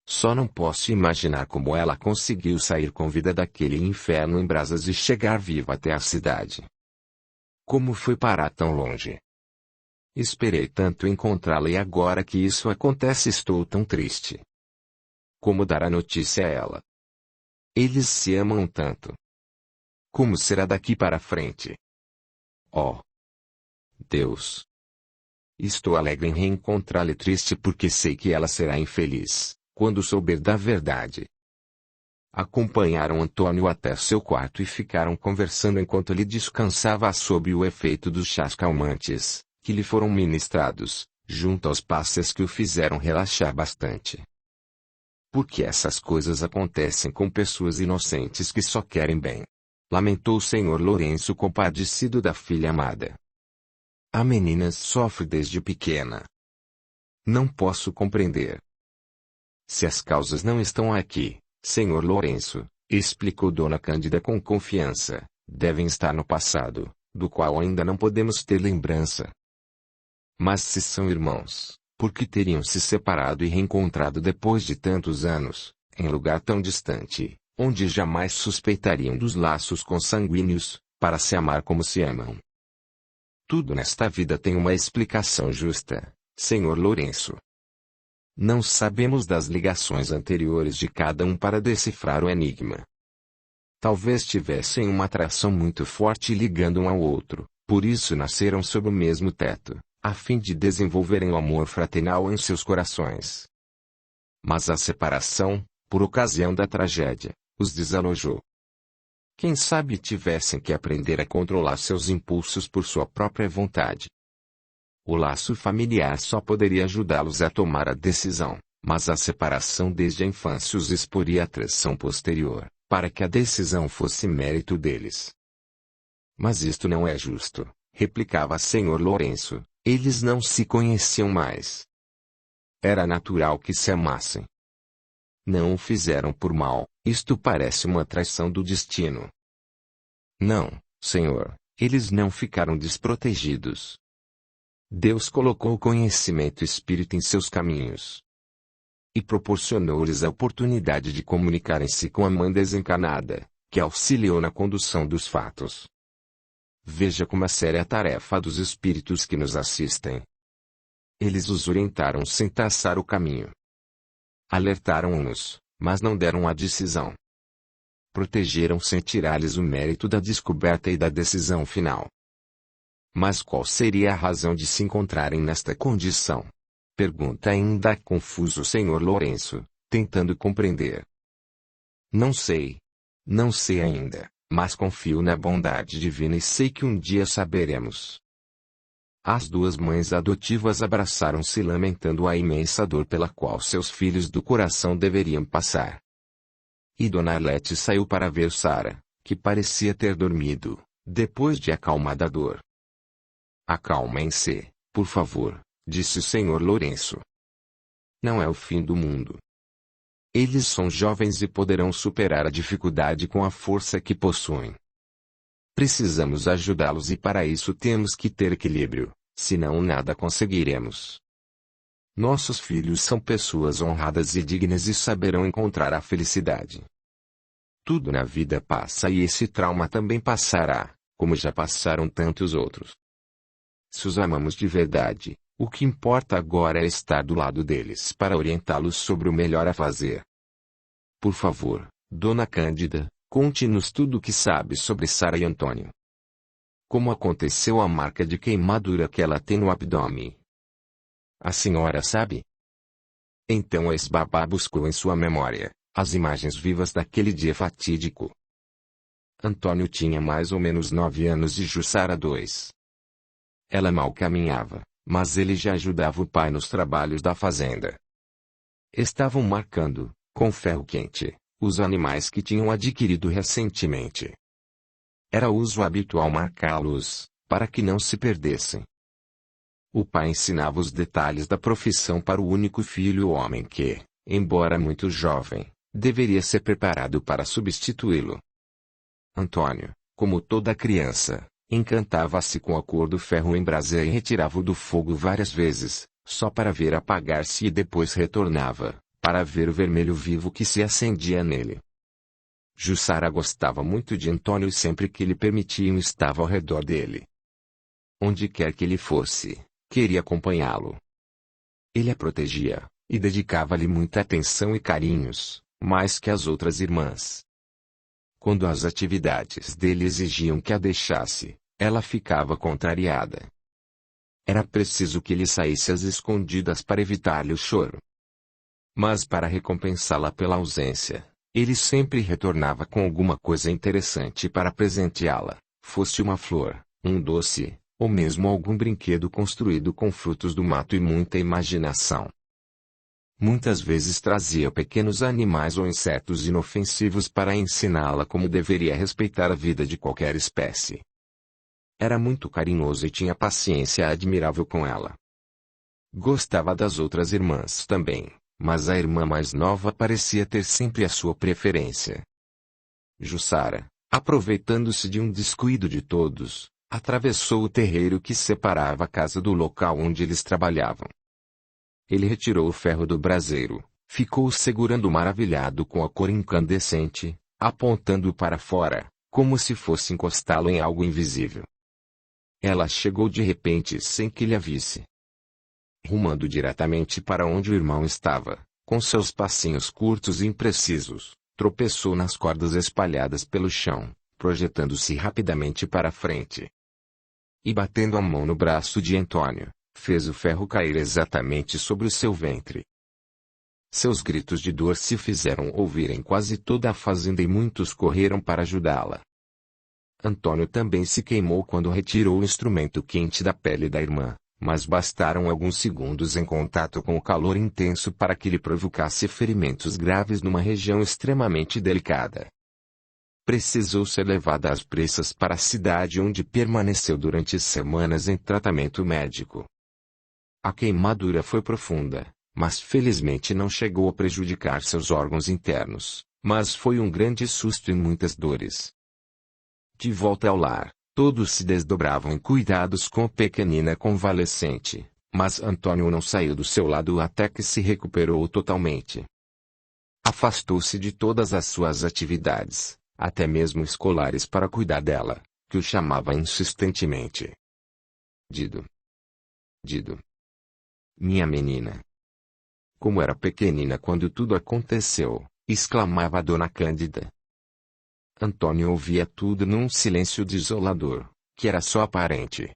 Só não posso imaginar como ela conseguiu sair com vida daquele inferno em brasas e chegar viva até a cidade. Como foi parar tão longe? Esperei tanto encontrá-la e agora que isso acontece estou tão triste. Como dar a notícia a ela? Eles se amam tanto. Como será daqui para frente? Oh, Deus! Estou alegre em reencontrá-la e triste porque sei que ela será infeliz, quando souber da verdade. Acompanharam Antônio até seu quarto e ficaram conversando enquanto ele descansava sob o efeito dos chás calmantes, que lhe foram ministrados, junto aos passes que o fizeram relaxar bastante. Porque essas coisas acontecem com pessoas inocentes que só querem bem. Lamentou o senhor Lourenço compadecido da filha amada. A menina sofre desde pequena. Não posso compreender. Se as causas não estão aqui, senhor Lourenço, explicou Dona Cândida com confiança, devem estar no passado, do qual ainda não podemos ter lembrança. Mas se são irmãos, por que teriam se separado e reencontrado depois de tantos anos, em lugar tão distante, onde jamais suspeitariam dos laços consanguíneos, para se amar como se amam? Tudo nesta vida tem uma explicação justa, senhor Lourenço. Não sabemos das ligações anteriores de cada um para decifrar o enigma. Talvez tivessem uma atração muito forte ligando um ao outro, por isso nasceram sob o mesmo teto, a fim de desenvolverem o amor fraternal em seus corações. Mas a separação, por ocasião da tragédia, os desalojou. Quem sabe tivessem que aprender a controlar seus impulsos por sua própria vontade. O laço familiar só poderia ajudá-los a tomar a decisão, mas a separação desde a infância os exporia à atração posterior, para que a decisão fosse mérito deles. Mas isto não é justo, replicava senhor Lourenço, eles não se conheciam mais. Era natural que se amassem. Não o fizeram por mal, isto parece uma traição do destino. Não, senhor, eles não ficaram desprotegidos. Deus colocou o conhecimento espírita em seus caminhos. E proporcionou-lhes a oportunidade de comunicarem-se com a mãe desencarnada, que auxiliou na condução dos fatos. Veja como é séria a tarefa dos espíritos que nos assistem. Eles os orientaram sem traçar o caminho. Alertaram-nos, mas não deram a decisão. Protegeram sem tirar-lhes o mérito da descoberta e da decisão final. Mas qual seria a razão de se encontrarem nesta condição? Pergunta ainda confuso o senhor Lourenço, tentando compreender. Não sei. Não sei ainda, mas confio na bondade divina e sei que um dia saberemos. As duas mães adotivas abraçaram-se lamentando a imensa dor pela qual seus filhos do coração deveriam passar. E Dona Arlete saiu para ver Sara, que parecia ter dormido, depois de acalmada a dor. Acalmem-se, por favor, disse o senhor Lourenço. Não é o fim do mundo. Eles são jovens e poderão superar a dificuldade com a força que possuem. Precisamos ajudá-los e para isso temos que ter equilíbrio, senão nada conseguiremos. Nossos filhos são pessoas honradas e dignas e saberão encontrar a felicidade. Tudo na vida passa e esse trauma também passará, como já passaram tantos outros. Se os amamos de verdade, o que importa agora é estar do lado deles para orientá-los sobre o melhor a fazer. Por favor, Dona Cândida, conte-nos tudo o que sabe sobre Sara e Antônio. Como aconteceu a marca de queimadura que ela tem no abdômen? A senhora sabe? Então a ex-babá buscou em sua memória as imagens vivas daquele dia fatídico. Antônio tinha mais ou menos 9 anos e Jussara 2. Ela mal caminhava, mas ele já ajudava o pai nos trabalhos da fazenda. Estavam marcando, com ferro quente, os animais que tinham adquirido recentemente. Era uso habitual marcá-los, para que não se perdessem. O pai ensinava os detalhes da profissão para o único filho homem que, embora muito jovem, deveria ser preparado para substituí-lo. Antônio, como toda criança, encantava-se com a cor do ferro em brasa e retirava-o do fogo várias vezes, só para ver apagar-se e depois retornava, para ver o vermelho vivo que se acendia nele. Jussara gostava muito de Antônio e sempre que lhe permitiam estava ao redor dele. Onde quer que ele fosse, queria acompanhá-lo. Ele a protegia, e dedicava-lhe muita atenção e carinhos, mais que as outras irmãs. Quando as atividades dele exigiam que a deixasse, ela ficava contrariada. Era preciso que ele saísse às escondidas para evitar-lhe o choro. Mas para recompensá-la pela ausência, ele sempre retornava com alguma coisa interessante para presenteá-la, fosse uma flor, um doce, ou mesmo algum brinquedo construído com frutos do mato e muita imaginação. Muitas vezes trazia pequenos animais ou insetos inofensivos para ensiná-la como deveria respeitar a vida de qualquer espécie. Era muito carinhoso e tinha paciência admirável com ela. Gostava das outras irmãs também, mas a irmã mais nova parecia ter sempre a sua preferência. Jussara, aproveitando-se de um descuido de todos, atravessou o terreiro que separava a casa do local onde eles trabalhavam. Ele retirou o ferro do braseiro, ficou segurando maravilhado com a cor incandescente, apontando-o para fora, como se fosse encostá-lo em algo invisível. Ela chegou de repente sem que ele a visse. Rumando diretamente para onde o irmão estava, com seus passinhos curtos e imprecisos, tropeçou nas cordas espalhadas pelo chão, projetando-se rapidamente para a frente. E batendo a mão no braço de Antônio, fez o ferro cair exatamente sobre o seu ventre. Seus gritos de dor se fizeram ouvir em quase toda a fazenda e muitos correram para ajudá-la. Antônio também se queimou quando retirou o instrumento quente da pele da irmã, mas bastaram alguns segundos em contato com o calor intenso para que lhe provocasse ferimentos graves numa região extremamente delicada. Precisou ser levada às pressas para a cidade onde permaneceu durante semanas em tratamento médico. A queimadura foi profunda, mas felizmente não chegou a prejudicar seus órgãos internos, mas foi um grande susto e muitas dores. De volta ao lar, todos se desdobravam em cuidados com a pequenina convalescente, mas Antônio não saiu do seu lado até que se recuperou totalmente. Afastou-se de todas as suas atividades, até mesmo escolares, para cuidar dela, que o chamava insistentemente. Dido. Dido. Minha menina. Como era pequenina quando tudo aconteceu, exclamava a dona Cândida. Antônio ouvia tudo num silêncio desolador, que era só aparente.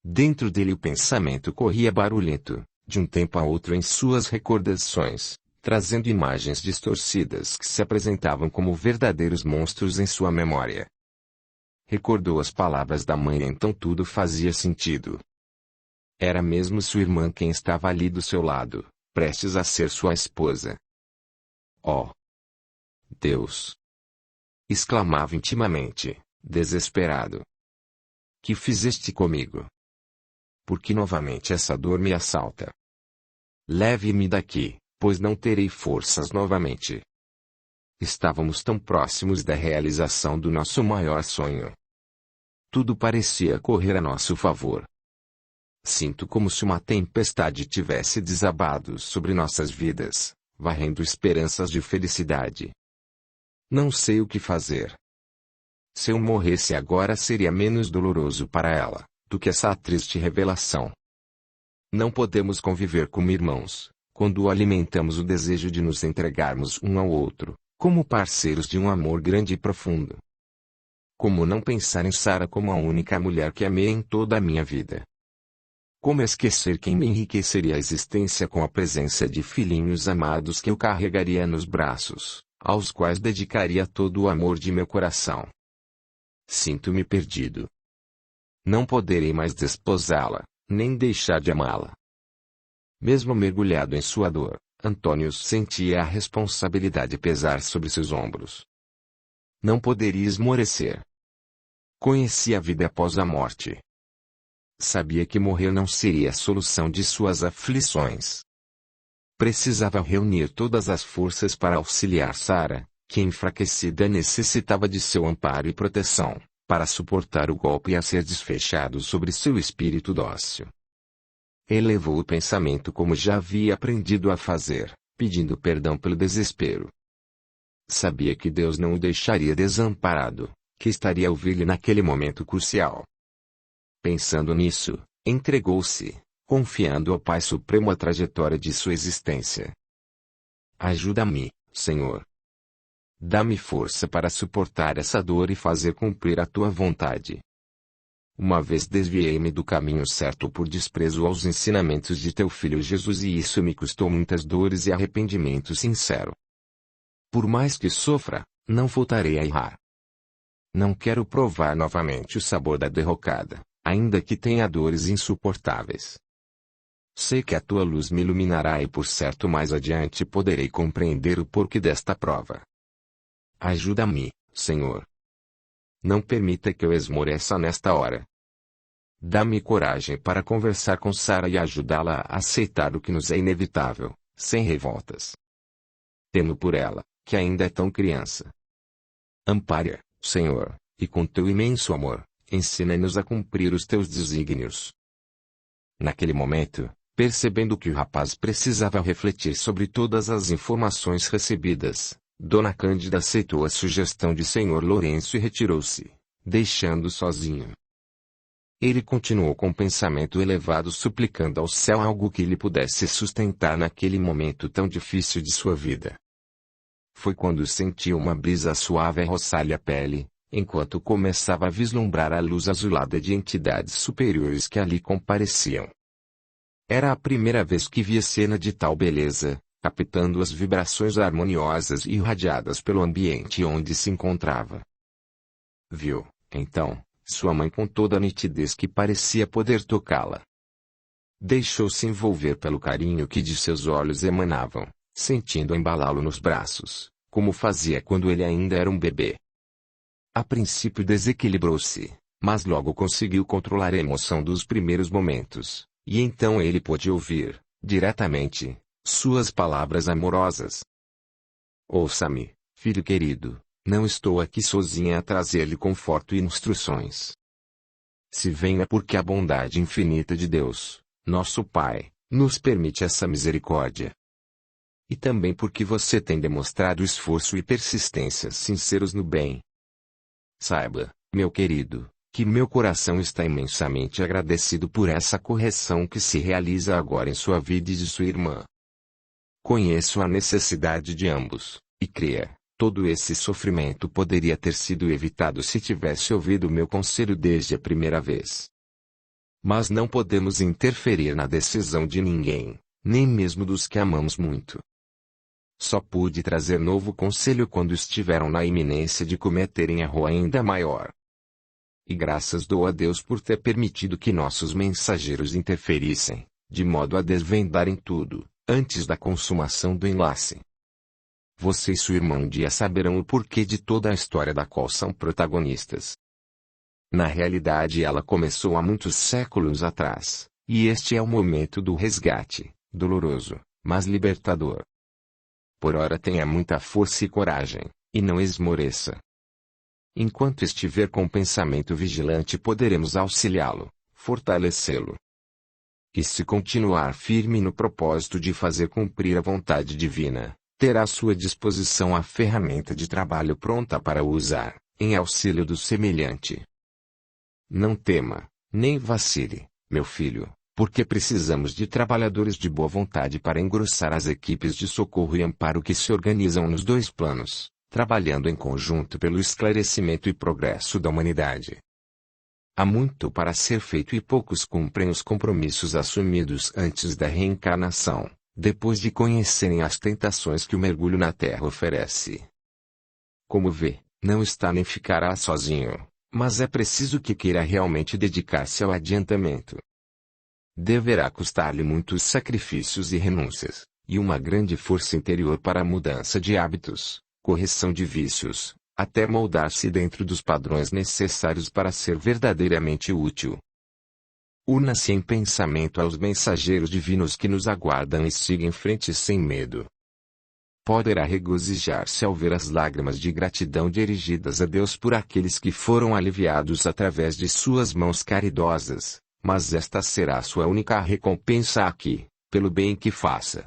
Dentro dele o pensamento corria barulhento, de um tempo a outro em suas recordações, trazendo imagens distorcidas que se apresentavam como verdadeiros monstros em sua memória. Recordou as palavras da mãe e então tudo fazia sentido. Era mesmo sua irmã quem estava ali do seu lado, prestes a ser sua esposa. Oh! Deus! Exclamava intimamente, desesperado. Que fizeste comigo? Por que novamente essa dor me assalta? Leve-me daqui, pois não terei forças novamente. Estávamos tão próximos da realização do nosso maior sonho. Tudo parecia correr a nosso favor. Sinto como se uma tempestade tivesse desabado sobre nossas vidas, varrendo esperanças de felicidade. Não sei o que fazer. Se eu morresse agora seria menos doloroso para ela, do que essa triste revelação. Não podemos conviver como irmãos, quando alimentamos o desejo de nos entregarmos um ao outro, como parceiros de um amor grande e profundo. Como não pensar em Sara como a única mulher que amei em toda a minha vida? Como esquecer quem me enriqueceria a existência com a presença de filhinhos amados que eu carregaria nos braços, aos quais dedicaria todo o amor de meu coração? Sinto-me perdido. Não poderei mais desposá-la, nem deixar de amá-la. Mesmo mergulhado em sua dor, Antônio sentia a responsabilidade pesar sobre seus ombros. Não poderia esmorecer. Conhecia a vida após a morte. Sabia que morrer não seria a solução de suas aflições. Precisava reunir todas as forças para auxiliar Sara, que enfraquecida necessitava de seu amparo e proteção, para suportar o golpe a ser desfechado sobre seu espírito dócil. Elevou o pensamento como já havia aprendido a fazer, pedindo perdão pelo desespero. Sabia que Deus não o deixaria desamparado, que estaria a ouvir-lhe naquele momento crucial. Pensando nisso, Entregou-se, confiando ao Pai Supremo a trajetória de sua existência. Ajuda-me, Senhor. Dá-me força para suportar essa dor e fazer cumprir a tua vontade. Uma vez desviei-me do caminho certo por desprezo aos ensinamentos de teu Filho Jesus e isso me custou muitas dores e arrependimento sincero. Por mais que sofra, não voltarei a errar. Não quero provar novamente o sabor da derrocada, ainda que tenha dores insuportáveis. Sei que a tua luz me iluminará e por certo mais adiante poderei compreender o porquê desta prova. Ajuda-me, Senhor. Não permita que eu esmoreça nesta hora. Dá-me coragem para conversar com Sara e ajudá-la a aceitar o que nos é inevitável, sem revoltas. Temo por ela, que ainda é tão criança. Ampare-a, Senhor, e com teu imenso amor, ensina-nos a cumprir os teus desígnios. Naquele momento, percebendo que o rapaz precisava refletir sobre todas as informações recebidas, Dona Cândida aceitou a sugestão de Senhor Lourenço e retirou-se, deixando-o sozinho. Ele continuou com pensamento elevado suplicando ao céu algo que lhe pudesse sustentar naquele momento tão difícil de sua vida. Foi quando sentiu uma brisa suave roçar-lhe a pele, enquanto começava a vislumbrar a luz azulada de entidades superiores que ali compareciam. Era a primeira vez que via cena de tal beleza, captando as vibrações harmoniosas e irradiadas pelo ambiente onde se encontrava. Viu, então, sua mãe com toda a nitidez que parecia poder tocá-la. Deixou-se envolver pelo carinho que de seus olhos emanavam, sentindo embalá-lo nos braços, como fazia quando ele ainda era um bebê. A princípio desequilibrou-se, mas logo conseguiu controlar a emoção dos primeiros momentos, e então ele pôde ouvir, diretamente, suas palavras amorosas. Ouça-me, filho querido, não estou aqui sozinha a trazer-lhe conforto e instruções. Se venha porque a bondade infinita de Deus, nosso Pai, nos permite essa misericórdia. E também porque você tem demonstrado esforço e persistência sinceros no bem. Saiba, meu querido, que meu coração está imensamente agradecido por essa correção que se realiza agora em sua vida e de sua irmã. Conheço a necessidade de ambos, e creia, todo esse sofrimento poderia ter sido evitado se tivesse ouvido meu conselho desde a primeira vez. Mas não podemos interferir na decisão de ninguém, nem mesmo dos que amamos muito. Só pude trazer novo conselho quando estiveram na iminência de cometerem erro ainda maior. E graças dou a Deus por ter permitido que nossos mensageiros interferissem, de modo a desvendarem tudo, antes da consumação do enlace. Você e sua irmã um dia saberão o porquê de toda a história da qual são protagonistas. Na realidade ela começou há muitos séculos atrás, e este é o momento do resgate, doloroso, mas libertador. Por ora tenha muita força e coragem, e não esmoreça. Enquanto estiver com o pensamento vigilante poderemos auxiliá-lo, fortalecê-lo. E se continuar firme no propósito de fazer cumprir a vontade divina, terá à sua disposição a ferramenta de trabalho pronta para usar, em auxílio do semelhante. Não tema, nem vacile, meu filho, porque precisamos de trabalhadores de boa vontade para engrossar as equipes de socorro e amparo que se organizam nos dois planos, trabalhando em conjunto pelo esclarecimento e progresso da humanidade. Há muito para ser feito e poucos cumprem os compromissos assumidos antes da reencarnação, depois de conhecerem as tentações que o mergulho na Terra oferece. Como vê, não está nem ficará sozinho, mas é preciso que queira realmente dedicar-se ao adiantamento. Deverá custar-lhe muitos sacrifícios e renúncias, e uma grande força interior para a mudança de hábitos, correção de vícios, até moldar-se dentro dos padrões necessários para ser verdadeiramente útil. Una-se em pensamento aos mensageiros divinos que nos aguardam e siga em frente sem medo. Poderá regozijar-se ao ver as lágrimas de gratidão dirigidas a Deus por aqueles que foram aliviados através de suas mãos caridosas, mas esta será sua única recompensa aqui, pelo bem que faça.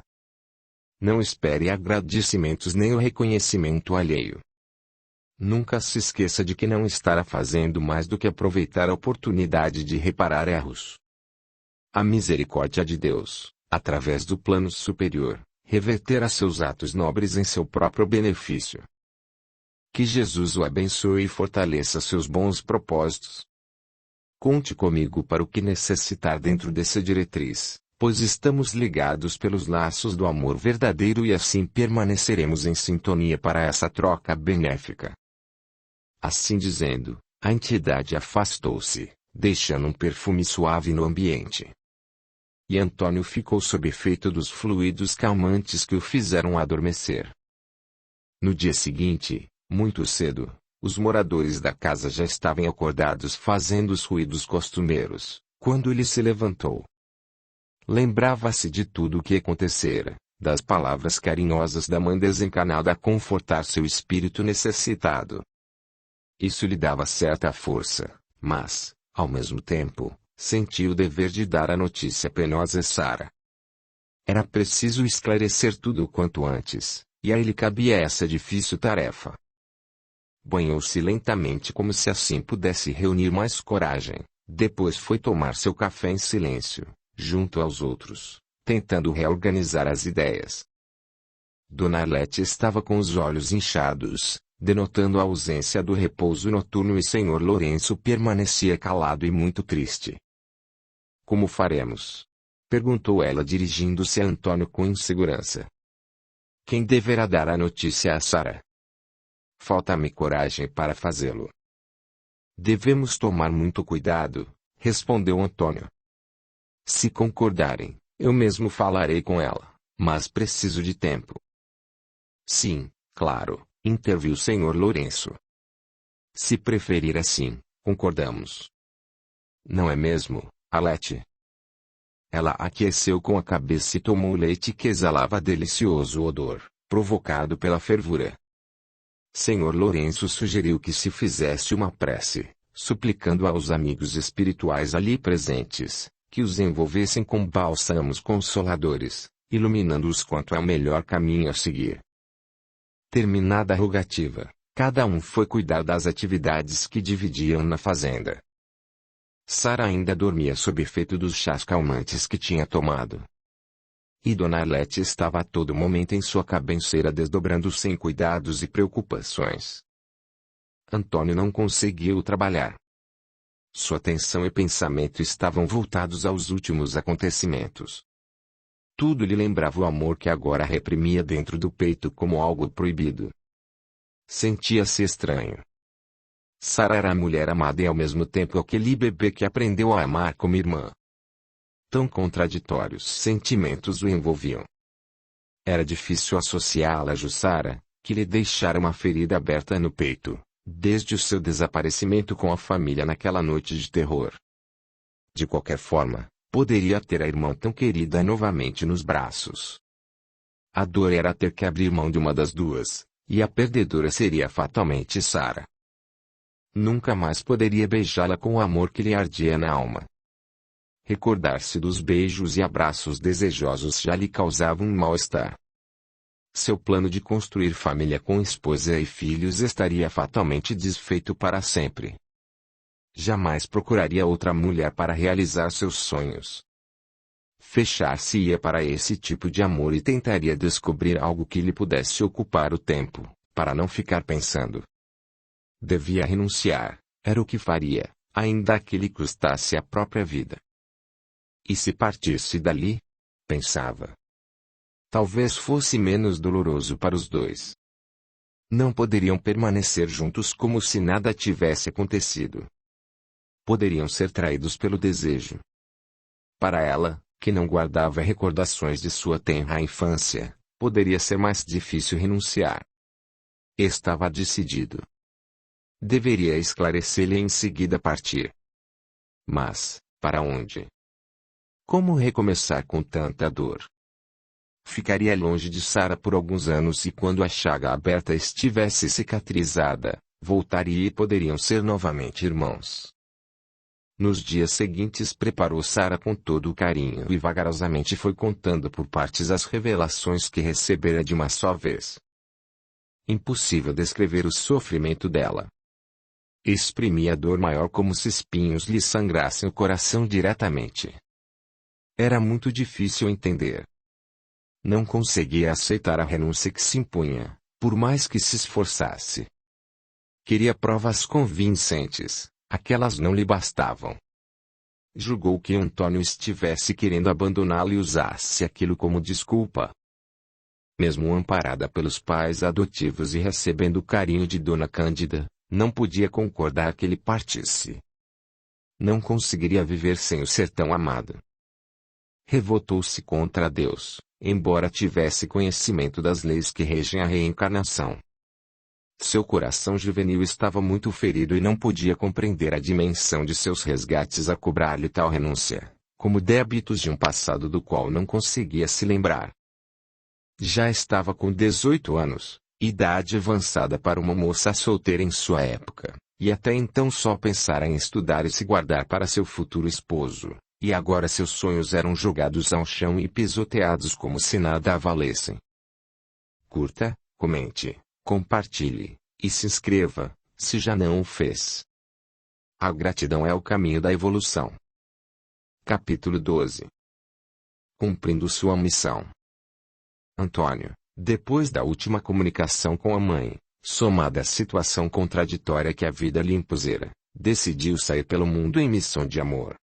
Não espere agradecimentos nem o reconhecimento alheio. Nunca se esqueça de que não estará fazendo mais do que aproveitar a oportunidade de reparar erros. A misericórdia de Deus, através do plano superior, reverterá seus atos nobres em seu próprio benefício. Que Jesus o abençoe e fortaleça seus bons propósitos. Conte comigo para o que necessitar dentro dessa diretriz, pois estamos ligados pelos laços do amor verdadeiro e assim permaneceremos em sintonia para essa troca benéfica. Assim dizendo, a entidade afastou-se, deixando um perfume suave no ambiente. E Antônio ficou sob efeito dos fluidos calmantes que o fizeram adormecer. No dia seguinte, muito cedo, os moradores da casa já estavam acordados fazendo os ruídos costumeiros, quando ele se levantou. Lembrava-se de tudo o que acontecera, das palavras carinhosas da mãe desencanada a confortar seu espírito necessitado. Isso lhe dava certa força, mas, ao mesmo tempo, sentia o dever de dar a notícia penosa a Sara. Era preciso esclarecer tudo o quanto antes, e a ele cabia essa difícil tarefa. Banhou-se lentamente como se assim pudesse reunir mais coragem, depois foi tomar seu café em silêncio, junto aos outros, tentando reorganizar as ideias. Dona Arlete estava com os olhos inchados, denotando a ausência do repouso noturno e Senhor Lourenço permanecia calado e muito triste. Como faremos? Perguntou ela dirigindo-se a Antônio com insegurança. Quem deverá dar a notícia a Sara? Falta-me coragem para fazê-lo. Devemos tomar muito cuidado, respondeu Antônio. Se concordarem, eu mesmo falarei com ela, mas preciso de tempo. Sim, claro, interviu o Senhor Lourenço. Se preferir assim, concordamos. Não é mesmo, Arlete? Ela aqueceu com a cabeça e tomou o leite que exalava delicioso odor, provocado pela fervura. Senhor Lourenço sugeriu que se fizesse uma prece, suplicando aos amigos espirituais ali presentes, que os envolvessem com bálsamos consoladores, iluminando-os quanto ao melhor caminho a seguir. Terminada a rogativa, cada um foi cuidar das atividades que dividiam na fazenda. Sara ainda dormia sob efeito dos chás calmantes que tinha tomado. E Dona Arlete estava a todo momento em sua cabeceira desdobrando sem cuidados e preocupações. Antônio não conseguiu trabalhar. Sua atenção e pensamento estavam voltados aos últimos acontecimentos. Tudo lhe lembrava o amor que agora reprimia dentro do peito como algo proibido. Sentia-se estranho. Sara era a mulher amada e ao mesmo tempo aquele bebê que aprendeu a amar como irmã. Tão contraditórios sentimentos o envolviam. Era difícil associá-la a Jussara, que lhe deixara uma ferida aberta no peito, desde o seu desaparecimento com a família naquela noite de terror. De qualquer forma, poderia ter a irmã tão querida novamente nos braços. A dor era ter que abrir mão de uma das duas, e a perdedora seria fatalmente Sara. Nunca mais poderia beijá-la com o amor que lhe ardia na alma. Recordar-se dos beijos e abraços desejosos já lhe causava um mal-estar. Seu plano de construir família com esposa e filhos estaria fatalmente desfeito para sempre. Jamais procuraria outra mulher para realizar seus sonhos. Fechar-se-ia para esse tipo de amor e tentaria descobrir algo que lhe pudesse ocupar o tempo, para não ficar pensando. Devia renunciar, era o que faria, ainda que lhe custasse a própria vida. E se partisse dali? Pensava. Talvez fosse menos doloroso para os dois. Não poderiam permanecer juntos como se nada tivesse acontecido. Poderiam ser traídos pelo desejo. Para ela, que não guardava recordações de sua tenra infância, poderia ser mais difícil renunciar. Estava decidido. Deveria esclarecer-lhe e em seguida partir. Mas, para onde? Como recomeçar com tanta dor? Ficaria longe de Sara por alguns anos e quando a chaga aberta estivesse cicatrizada, voltaria e poderiam ser novamente irmãos. Nos dias seguintes preparou Sara com todo o carinho e vagarosamente foi contando por partes as revelações que recebera de uma só vez. Impossível descrever o sofrimento dela. Exprimia a dor maior como se espinhos lhe sangrassem o coração diretamente. Era muito difícil entender. Não conseguia aceitar a renúncia que se impunha, por mais que se esforçasse. Queria provas convincentes, aquelas não lhe bastavam. Julgou que Antônio estivesse querendo abandoná-lo e usasse aquilo como desculpa. Mesmo amparada pelos pais adotivos e recebendo o carinho de Dona Cândida, não podia concordar que ele partisse. Não conseguiria viver sem o ser tão amado. Revoltou-se contra Deus, embora tivesse conhecimento das leis que regem a reencarnação. Seu coração juvenil estava muito ferido e não podia compreender a dimensão de seus resgates a cobrar-lhe tal renúncia, como débitos de um passado do qual não conseguia se lembrar. Já estava com 18 anos, idade avançada para uma moça solteira em sua época, e até então só pensara em estudar e se guardar para seu futuro esposo, e agora seus sonhos eram jogados ao chão e pisoteados como se nada valessem. Curta, comente, compartilhe, e se inscreva, se já não o fez. A gratidão é o caminho da evolução. Capítulo 12. Cumprindo sua missão. Antônio, depois da última comunicação com a mãe, somada à situação contraditória que a vida lhe impusera, decidiu sair pelo mundo em missão de amor.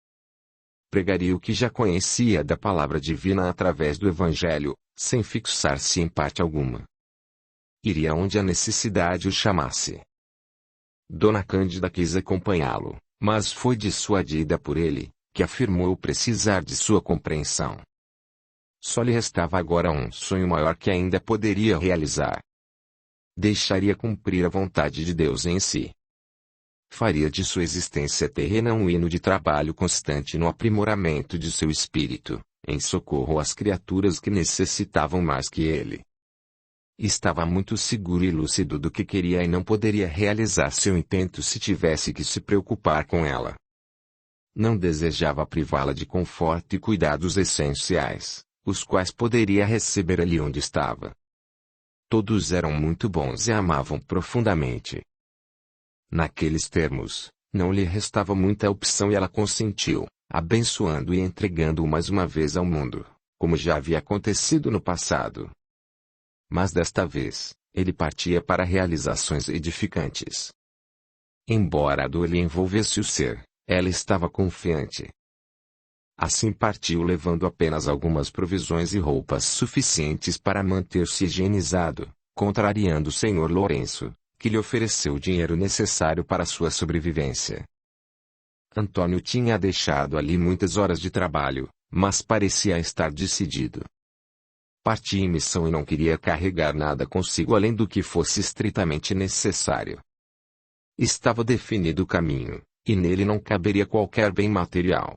Pregaria o que já conhecia da palavra divina através do Evangelho, sem fixar-se em parte alguma. Iria onde a necessidade o chamasse. Dona Cândida quis acompanhá-lo, mas foi dissuadida por ele, que afirmou precisar de sua compreensão. Só lhe restava agora um sonho maior que ainda poderia realizar. Deixaria cumprir a vontade de Deus em si. Faria de sua existência terrena um hino de trabalho constante no aprimoramento de seu espírito, em socorro às criaturas que necessitavam mais que ele. Estava muito seguro e lúcido do que queria e não poderia realizar seu intento se tivesse que se preocupar com ela. Não desejava privá-la de conforto e cuidados essenciais, os quais poderia receber ali onde estava. Todos eram muito bons e a amavam profundamente. Naqueles termos, não lhe restava muita opção e ela consentiu, abençoando e entregando-o mais uma vez ao mundo, como já havia acontecido no passado. Mas desta vez, ele partia para realizações edificantes. Embora a dor lhe envolvesse o ser, ela estava confiante. Assim partiu levando apenas algumas provisões e roupas suficientes para manter-se higienizado, contrariando o senhor Lourenço, que lhe ofereceu o dinheiro necessário para sua sobrevivência. Antônio tinha deixado ali muitas horas de trabalho, mas parecia estar decidido. Partia em missão e não queria carregar nada consigo além do que fosse estritamente necessário. Estava definido o caminho, e nele não caberia qualquer bem material.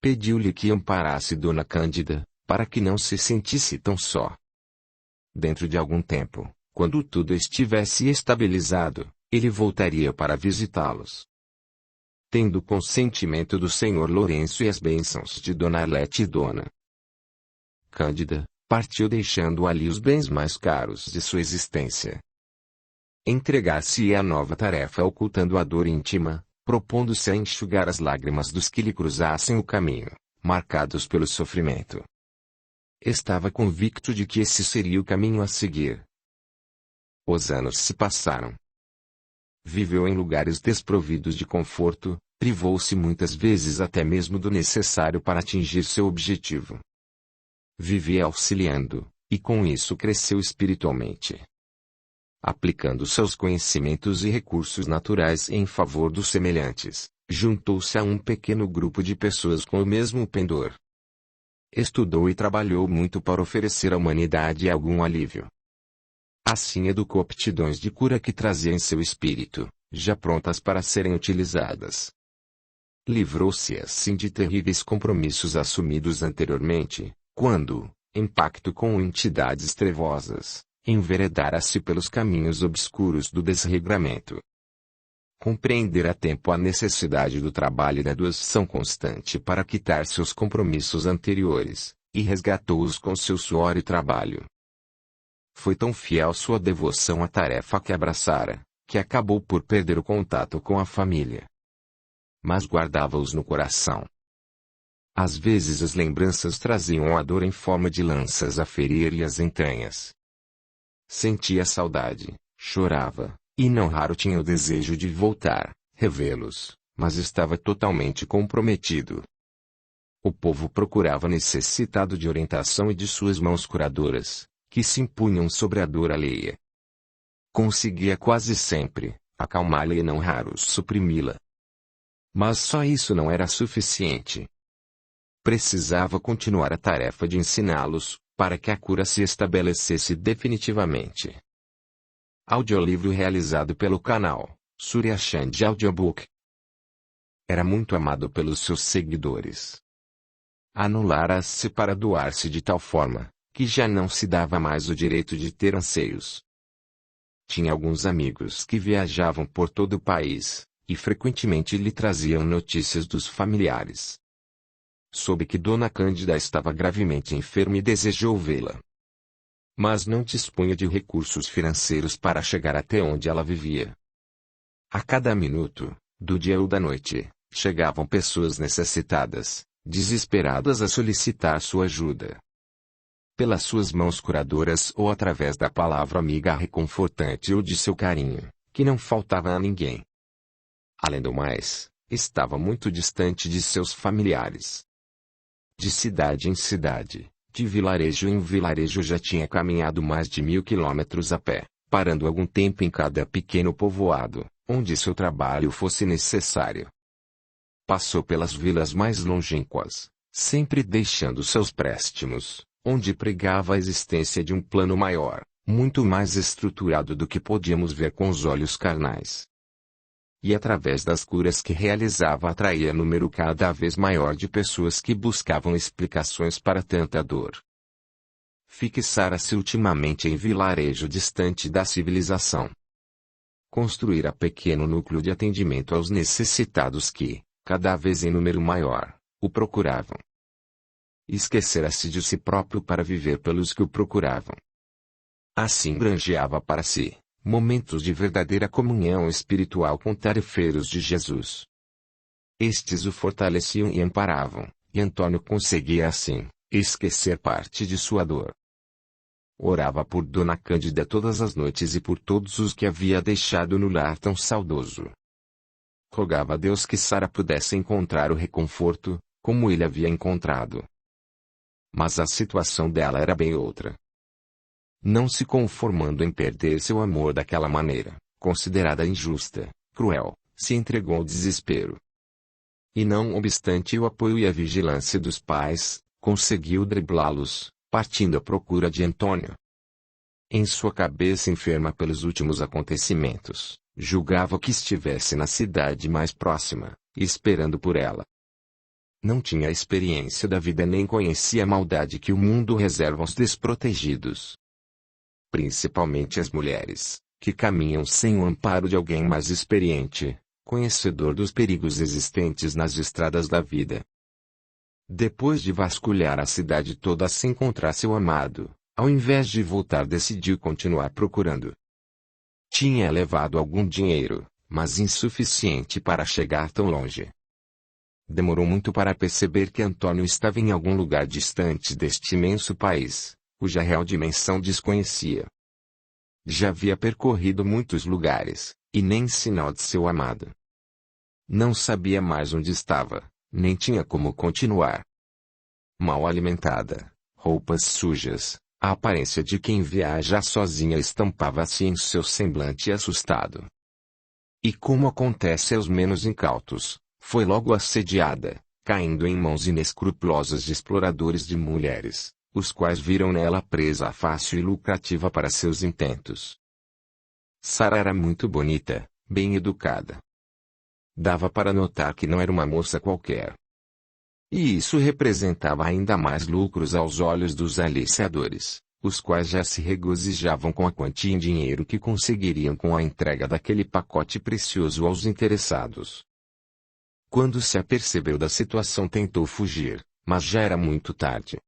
Pediu-lhe que amparasse Dona Cândida, para que não se sentisse tão só. Dentro de algum tempo, quando tudo estivesse estabilizado, ele voltaria para visitá-los. Tendo o consentimento do senhor Lourenço e as bênçãos de Dona Arlete e Dona Cândida, partiu deixando ali os bens mais caros de sua existência. Entregar-se-ia à nova tarefa ocultando a dor íntima, propondo-se a enxugar as lágrimas dos que lhe cruzassem o caminho, marcados pelo sofrimento. Estava convicto de que esse seria o caminho a seguir. Os anos se passaram. Viveu em lugares desprovidos de conforto, privou-se muitas vezes até mesmo do necessário para atingir seu objetivo. Vivia auxiliando, e com isso cresceu espiritualmente. Aplicando seus conhecimentos e recursos naturais em favor dos semelhantes, juntou-se a um pequeno grupo de pessoas com o mesmo pendor. Estudou e trabalhou muito para oferecer à humanidade algum alívio. Assim educou aptidões de cura que trazia em seu espírito, já prontas para serem utilizadas. Livrou-se assim de terríveis compromissos assumidos anteriormente, quando, em pacto com entidades trevosas, enveredara-se pelos caminhos obscuros do desregramento. Compreender a tempo a necessidade do trabalho e da doação constante para quitar seus compromissos anteriores, e resgatou-os com seu suor e trabalho. Foi tão fiel sua devoção à tarefa que abraçara, que acabou por perder o contato com a família. Mas guardava-os no coração. Às vezes as lembranças traziam a dor em forma de lanças a ferir-lhe as entranhas. Sentia saudade, chorava, e não raro tinha o desejo de voltar, revê-los, mas estava totalmente comprometido. O povo procurava necessitado de orientação e de suas mãos curadoras, que se impunham sobre a dor alheia. Conseguia quase sempre acalmá-la e não raro suprimi-la. Mas só isso não era suficiente. Precisava continuar a tarefa de ensiná-los, para que a cura se estabelecesse definitivamente. Audiolivro realizado pelo canal Surya Chand Audiobook. Era muito amado pelos seus seguidores. Anulara-se para doar-se de tal forma, que já não se dava mais o direito de ter anseios. Tinha alguns amigos que viajavam por todo o país, e frequentemente lhe traziam notícias dos familiares. Soube que Dona Cândida estava gravemente enferma e desejou vê-la. Mas não dispunha de recursos financeiros para chegar até onde ela vivia. A cada minuto, do dia ou da noite, chegavam pessoas necessitadas, desesperadas a solicitar sua ajuda. Pelas suas mãos curadoras ou através da palavra amiga reconfortante ou de seu carinho, que não faltava a ninguém. Além do mais, estava muito distante de seus familiares. De cidade em cidade, de vilarejo em vilarejo já tinha caminhado mais de 1000 quilômetros a pé, parando algum tempo em cada pequeno povoado, onde seu trabalho fosse necessário. Passou pelas vilas mais longínquas, sempre deixando seus préstimos, onde pregava a existência de um plano maior, muito mais estruturado do que podíamos ver com os olhos carnais. E através das curas que realizava atraía número cada vez maior de pessoas que buscavam explicações para tanta dor. Fixara-se ultimamente em vilarejo distante da civilização. Construíra pequeno núcleo de atendimento aos necessitados que, cada vez em número maior, o procuravam. Esquecera-se de si próprio para viver pelos que o procuravam. Assim granjeava para si momentos de verdadeira comunhão espiritual com tarefeiros de Jesus. Estes o fortaleciam e amparavam, e Antônio conseguia assim esquecer parte de sua dor. Orava por Dona Cândida todas as noites e por todos os que havia deixado no lar tão saudoso. Rogava a Deus que Sara pudesse encontrar o reconforto, como ele havia encontrado. Mas a situação dela era bem outra. Não se conformando em perder seu amor daquela maneira, considerada injusta, cruel, se entregou ao desespero. E não obstante o apoio e a vigilância dos pais, conseguiu driblá-los, partindo à procura de Antônio. Em sua cabeça enferma pelos últimos acontecimentos, julgava que estivesse na cidade mais próxima, esperando por ela. Não tinha a experiência da vida nem conhecia a maldade que o mundo reserva aos desprotegidos. Principalmente as mulheres, que caminham sem o amparo de alguém mais experiente, conhecedor dos perigos existentes nas estradas da vida. Depois de vasculhar a cidade toda sem encontrar seu amado, ao invés de voltar decidiu continuar procurando. Tinha levado algum dinheiro, mas insuficiente para chegar tão longe. Demorou muito para perceber que Antônio estava em algum lugar distante deste imenso país, cuja real dimensão desconhecia. Já havia percorrido muitos lugares, e nem sinal de seu amado. Não sabia mais onde estava, nem tinha como continuar. Mal alimentada, roupas sujas, a aparência de quem viaja sozinha estampava-se em seu semblante assustado. E como acontece aos menos incautos, foi logo assediada, caindo em mãos inescrupulosas de exploradores de mulheres, os quais viram nela presa fácil e lucrativa para seus intentos. Sara era muito bonita, bem educada. Dava para notar que não era uma moça qualquer. E isso representava ainda mais lucros aos olhos dos aliciadores, os quais já se regozijavam com a quantia em dinheiro que conseguiriam com a entrega daquele pacote precioso aos interessados. Quando se apercebeu da situação tentou fugir, mas já era muito tarde.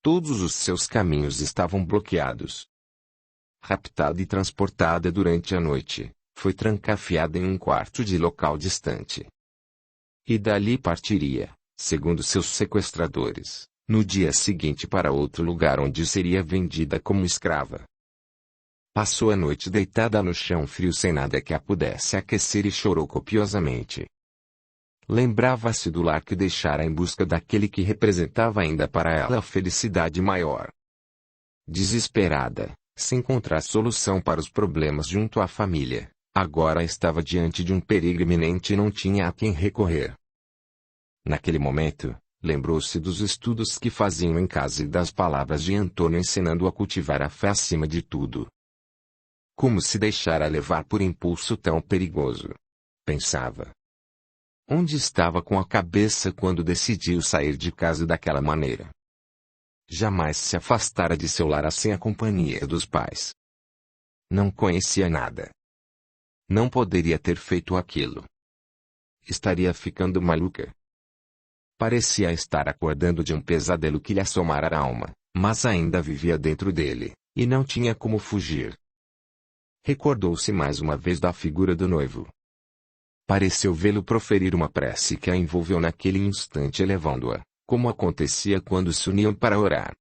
Todos os seus caminhos estavam bloqueados. Raptada e transportada durante a noite, foi trancafiada em um quarto de local distante. E dali partiria, segundo seus sequestradores, no dia seguinte para outro lugar onde seria vendida como escrava. Passou a noite deitada no chão frio sem nada que a pudesse aquecer e chorou copiosamente. Lembrava-se do lar que deixara em busca daquele que representava ainda para ela a felicidade maior. Desesperada, sem encontrar solução para os problemas junto à família, agora estava diante de um perigo iminente e não tinha a quem recorrer. Naquele momento, lembrou-se dos estudos que faziam em casa e das palavras de Antônio ensinando a cultivar a fé acima de tudo. Como se deixara levar por impulso tão perigoso? Pensava. Onde estava com a cabeça quando decidiu sair de casa daquela maneira? Jamais se afastara de seu lar sem a companhia dos pais. Não conhecia nada. Não poderia ter feito aquilo. Estaria ficando maluca. Parecia estar acordando de um pesadelo que lhe assomara a alma, mas ainda vivia dentro dele, e não tinha como fugir. Recordou-se mais uma vez da figura do noivo. Pareceu vê-lo proferir uma prece que a envolveu naquele instante elevando-a, como acontecia quando se uniam para orar.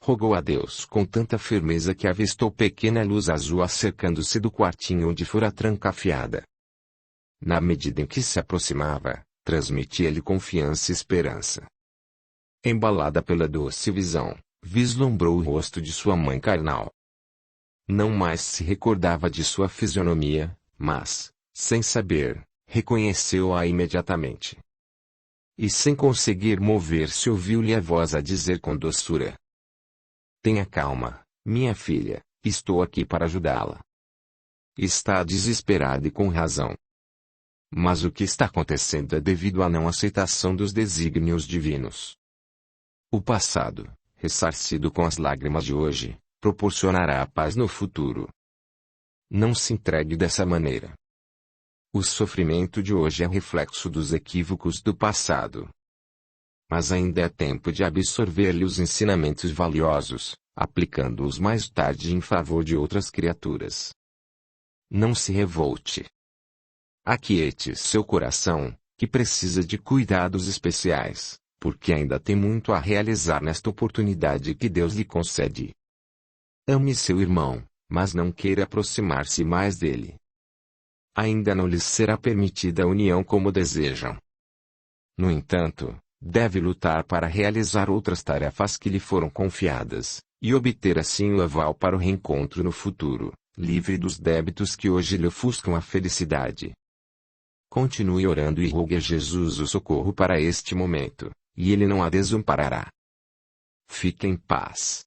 Rogou a Deus com tanta firmeza que avistou pequena luz azul acercando-se do quartinho onde fora trancafiada. Na medida em que se aproximava, transmitia-lhe confiança e esperança. Embalada pela doce visão, vislumbrou o rosto de sua mãe carnal. Não mais se recordava de sua fisionomia, mas, sem saber, reconheceu-a imediatamente. E sem conseguir mover-se ouviu-lhe a voz a dizer com doçura: "Tenha calma, minha filha, estou aqui para ajudá-la." Está desesperada e com razão. Mas o que está acontecendo é devido à não aceitação dos desígnios divinos. O passado, ressarcido com as lágrimas de hoje, proporcionará a paz no futuro. Não se entregue dessa maneira. O sofrimento de hoje é reflexo dos equívocos do passado. Mas ainda é tempo de absorver-lhe os ensinamentos valiosos, aplicando-os mais tarde em favor de outras criaturas. Não se revolte. Aquiete seu coração, que precisa de cuidados especiais, porque ainda tem muito a realizar nesta oportunidade que Deus lhe concede. Ame seu irmão, mas não queira aproximar-se mais dele. Ainda não lhes será permitida a união como desejam. No entanto, deve lutar para realizar outras tarefas que lhe foram confiadas, e obter assim o aval para o reencontro no futuro, livre dos débitos que hoje lhe ofuscam a felicidade. Continue orando e rogue a Jesus o socorro para este momento, e ele não a desamparará. Fique em paz.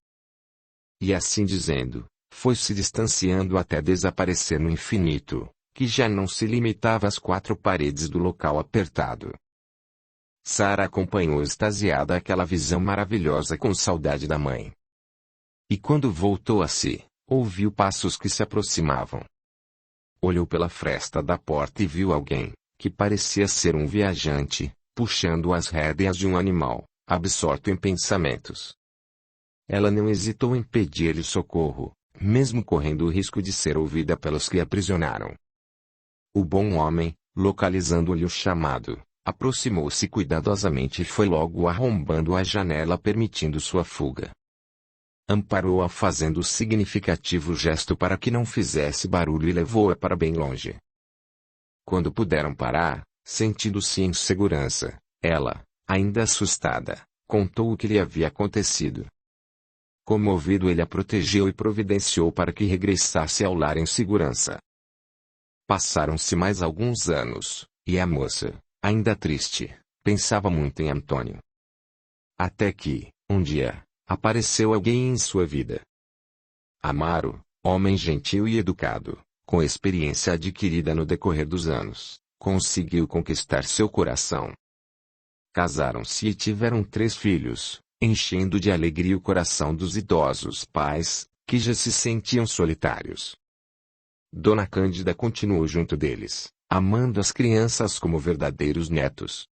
E assim dizendo, foi se distanciando até desaparecer no infinito, que já não se limitava às quatro paredes do local apertado. Sara acompanhou extasiada aquela visão maravilhosa com saudade da mãe. E quando voltou a si, ouviu passos que se aproximavam. Olhou pela fresta da porta e viu alguém, que parecia ser um viajante, puxando as rédeas de um animal, absorto em pensamentos. Ela não hesitou em pedir-lhe socorro, mesmo correndo o risco de ser ouvida pelos que a aprisionaram. O bom homem, localizando-lhe o chamado, aproximou-se cuidadosamente e foi logo arrombando a janela permitindo sua fuga. Amparou-a fazendo significativo gesto para que não fizesse barulho e levou-a para bem longe. Quando puderam parar, sentindo-se em segurança, ela, ainda assustada, contou o que lhe havia acontecido. Comovido, ele a protegeu e providenciou para que regressasse ao lar em segurança. Passaram-se mais alguns anos, e a moça, ainda triste, pensava muito em Antônio. Até que, um dia, apareceu alguém em sua vida. Amaro, homem gentil e educado, com experiência adquirida no decorrer dos anos, conseguiu conquistar seu coração. Casaram-se e tiveram 3 filhos, enchendo de alegria o coração dos idosos pais, que já se sentiam solitários. Dona Cândida continuou junto deles, amando as crianças como verdadeiros netos.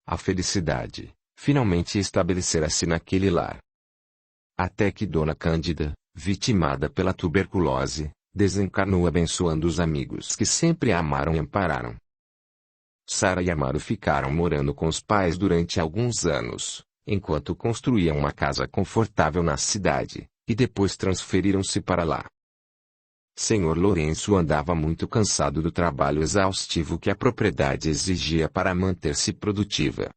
A felicidade, finalmente estabelecera-se naquele lar. Até que Dona Cândida, vitimada pela tuberculose, desencarnou abençoando os amigos que sempre a amaram e ampararam. Sara e Amaro ficaram morando com os pais durante alguns anos, enquanto construíam uma casa confortável na cidade, e depois transferiram-se para lá. Senhor Lourenço andava muito cansado do trabalho exaustivo que a propriedade exigia para manter-se produtiva.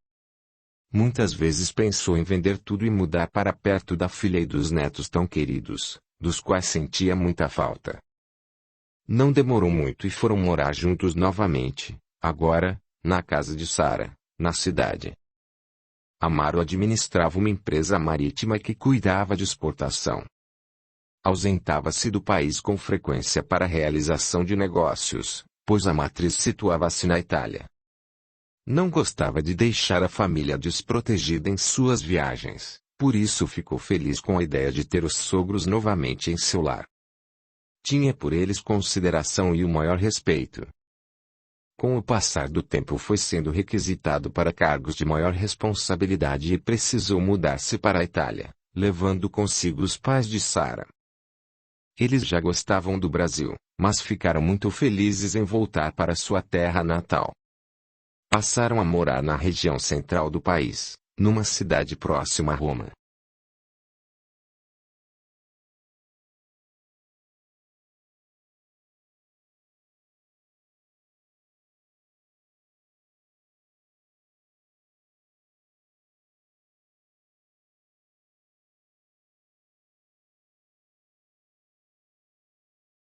Muitas vezes pensou em vender tudo e mudar para perto da filha e dos netos tão queridos, dos quais sentia muita falta. Não demorou muito e foram morar juntos novamente, agora, na casa de Sara, na cidade. Amaro administrava uma empresa marítima que cuidava de exportação. Ausentava-se do país com frequência para a realização de negócios, pois a matriz situava-se na Itália. Não gostava de deixar a família desprotegida em suas viagens, por isso ficou feliz com a ideia de ter os sogros novamente em seu lar. Tinha por eles consideração e o maior respeito. Com o passar do tempo foi sendo requisitado para cargos de maior responsabilidade e precisou mudar-se para a Itália, levando consigo os pais de Sara. Eles já gostavam do Brasil, mas ficaram muito felizes em voltar para sua terra natal. Passaram a morar na região central do país, numa cidade próxima a Roma.